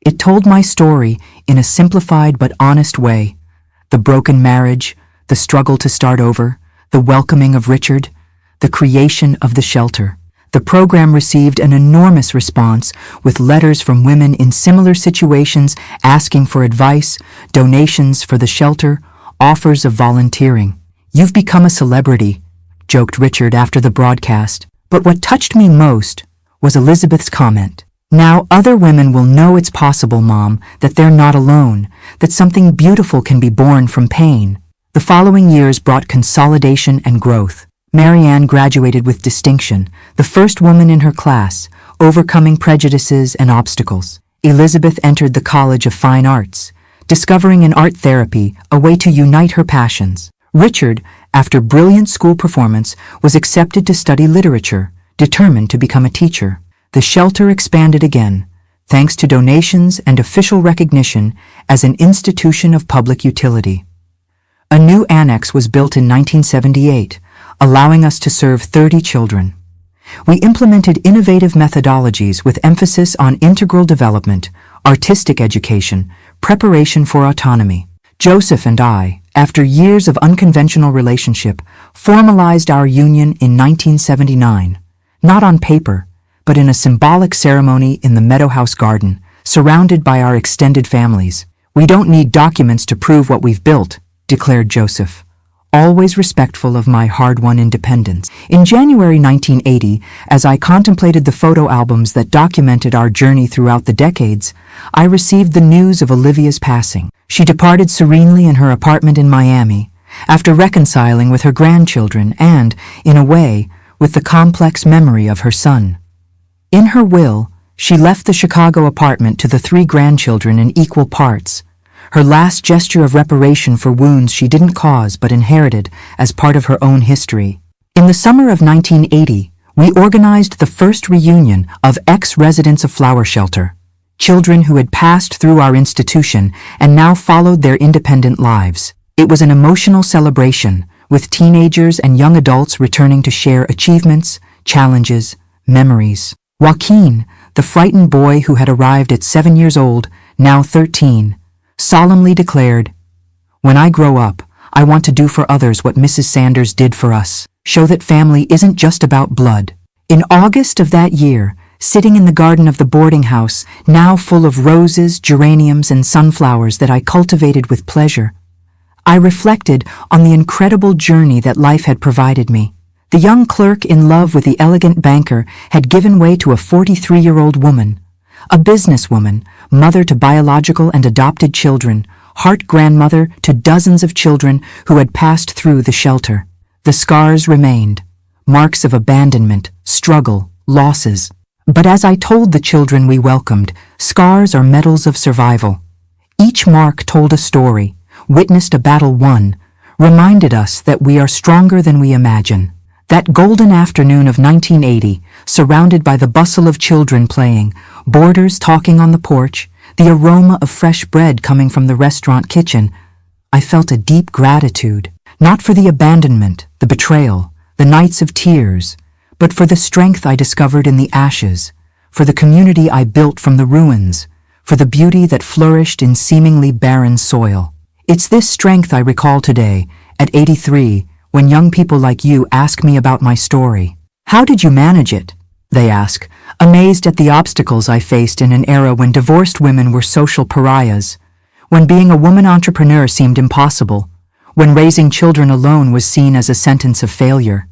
It told my story in a simplified but honest way. The broken marriage, the struggle to start over, the welcoming of Richard, the creation of the shelter. The program received an enormous response, with letters from women in similar situations asking for advice, donations for the shelter, offers of volunteering. You've become a celebrity, joked Richard after the broadcast. But what touched me most was Elizabeth's comment. Now other women will know it's possible, Mom, that they're not alone, that something beautiful can be born from pain. The following years brought consolidation and growth. Marianne graduated with distinction, the first woman in her class, overcoming prejudices and obstacles. Elizabeth entered the College of Fine Arts, discovering in art therapy a way to unite her passions. Richard, after brilliant school performance, was accepted to study literature, determined to become a teacher. The shelter expanded again, thanks to donations and official recognition as an institution of public utility. A new annex was built in 1978, allowing us to serve 30 children. We implemented innovative methodologies with emphasis on integral development, artistic education, preparation for autonomy. Joseph and I, after years of unconventional relationship, formalized our union in 1979, not on paper, but in a symbolic ceremony in the Meadow House garden, surrounded by our extended families. We don't need documents to prove what we've built, declared Joseph, always respectful of my hard-won independence. In January 1980, as I contemplated the photo albums that documented our journey throughout the decades, I received the news of Olivia's passing. She departed serenely in her apartment in Miami, after reconciling with her grandchildren and, in a way, with the complex memory of her son. In her will, she left the Chicago apartment to the 3 grandchildren in equal parts, her last gesture of reparation for wounds she didn't cause but inherited as part of her own history. In the summer of 1980, we organized the first reunion of ex-residents of Flower Shelter, children who had passed through our institution and now followed their independent lives. It was an emotional celebration, with teenagers and young adults returning to share achievements, challenges, memories. Joaquin, the frightened boy who had arrived at 7 years old, now 13, solemnly declared, "When I grow up, I want to do for others what Mrs. Sanders did for us, show that family isn't just about blood." In August of that year, sitting in the garden of the boarding house, now full of roses, geraniums, and sunflowers that I cultivated with pleasure, I reflected on the incredible journey that life had provided me. The young clerk in love with the elegant banker had given way to a 43-year-old woman, a businesswoman, mother to biological and adopted children, heart grandmother to dozens of children who had passed through the shelter. The scars remained, marks of abandonment, struggle, losses. But as I told the children we welcomed, scars are medals of survival. Each mark told a story, witnessed a battle won, reminded us that we are stronger than we imagine. That golden afternoon of 1980, surrounded by the bustle of children playing, boarders talking on the porch, the aroma of fresh bread coming from the restaurant kitchen, I felt a deep gratitude, not for the abandonment, the betrayal, the nights of tears, but for the strength I discovered in the ashes, for the community I built from the ruins, for the beauty that flourished in seemingly barren soil. It's this strength I recall today, at 83, when young people like you ask me about my story. How did you manage it? They ask, amazed at the obstacles I faced in an era when divorced women were social pariahs, when being a woman entrepreneur seemed impossible, when raising children alone was seen as a sentence of failure.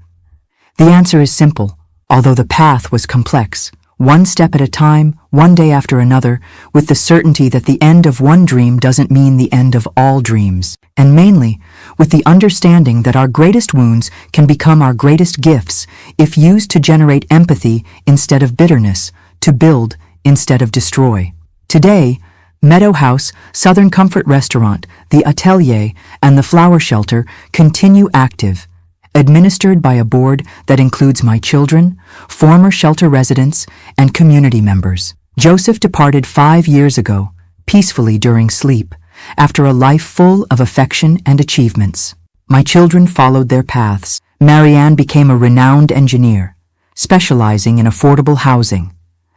The answer is simple, although the path was complex. One step at a time, one day after another, with the certainty that the end of one dream doesn't mean the end of all dreams, and mainly, with the understanding that our greatest wounds can become our greatest gifts if used to generate empathy instead of bitterness, to build instead of destroy. Today, Meadow House, Southern Comfort Restaurant, the Atelier, and the Flower Shelter continue active, administered by a board that includes my children, former shelter residents, and community members. Joseph departed 5 years ago, peacefully during sleep, after a life full of affection and achievements. My children followed their paths. Marianne became a renowned engineer, specializing in affordable housing.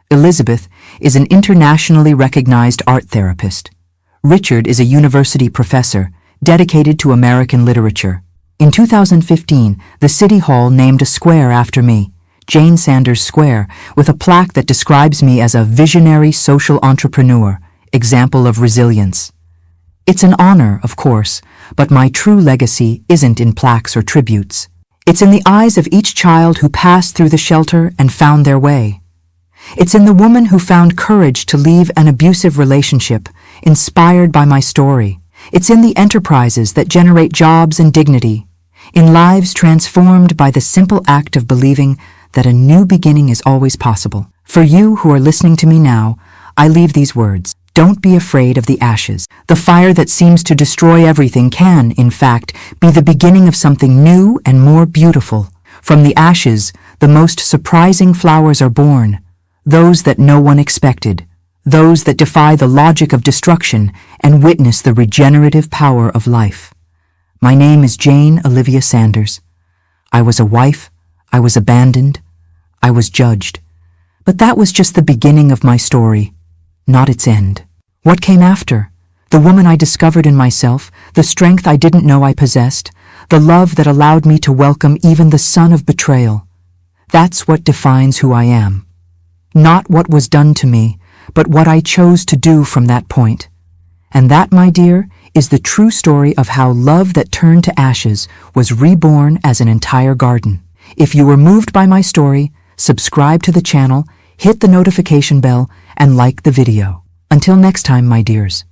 Elizabeth is an internationally recognized art therapist. Richard is a university professor, dedicated to American literature. In 2015, the City Hall named a square after me, Jane Sanders Square, with a plaque that describes me as a visionary social entrepreneur, example of resilience. It's an honor, of course, but my true legacy isn't in plaques or tributes. It's in the eyes of each child who passed through the shelter and found their way. It's in the woman who found courage to leave an abusive relationship, inspired by my story. It's in the enterprises that generate jobs and dignity, in lives transformed by the simple act of believing that a new beginning is always possible. For you who are listening to me now, I leave these words. Don't be afraid of the ashes. The fire that seems to destroy everything can, in fact, be the beginning of something new and more beautiful. From the ashes, the most surprising flowers are born, those that no one expected, those that defy the logic of destruction and witness the regenerative power of life. My name is Jane Olivia Sanders. I was a wife, I was abandoned, I was judged. But that was just the beginning of my story, not its end. What came after? The woman I discovered in myself, the strength I didn't know I possessed, the love that allowed me to welcome even the son of betrayal. That's what defines who I am. Not what was done to me, but what I chose to do from that point. And that, my dear, is the true story of how love that turned to ashes was reborn as an entire garden. If you were moved by my story, subscribe to the channel, hit the notification bell, and like the video. Until next time, my dears.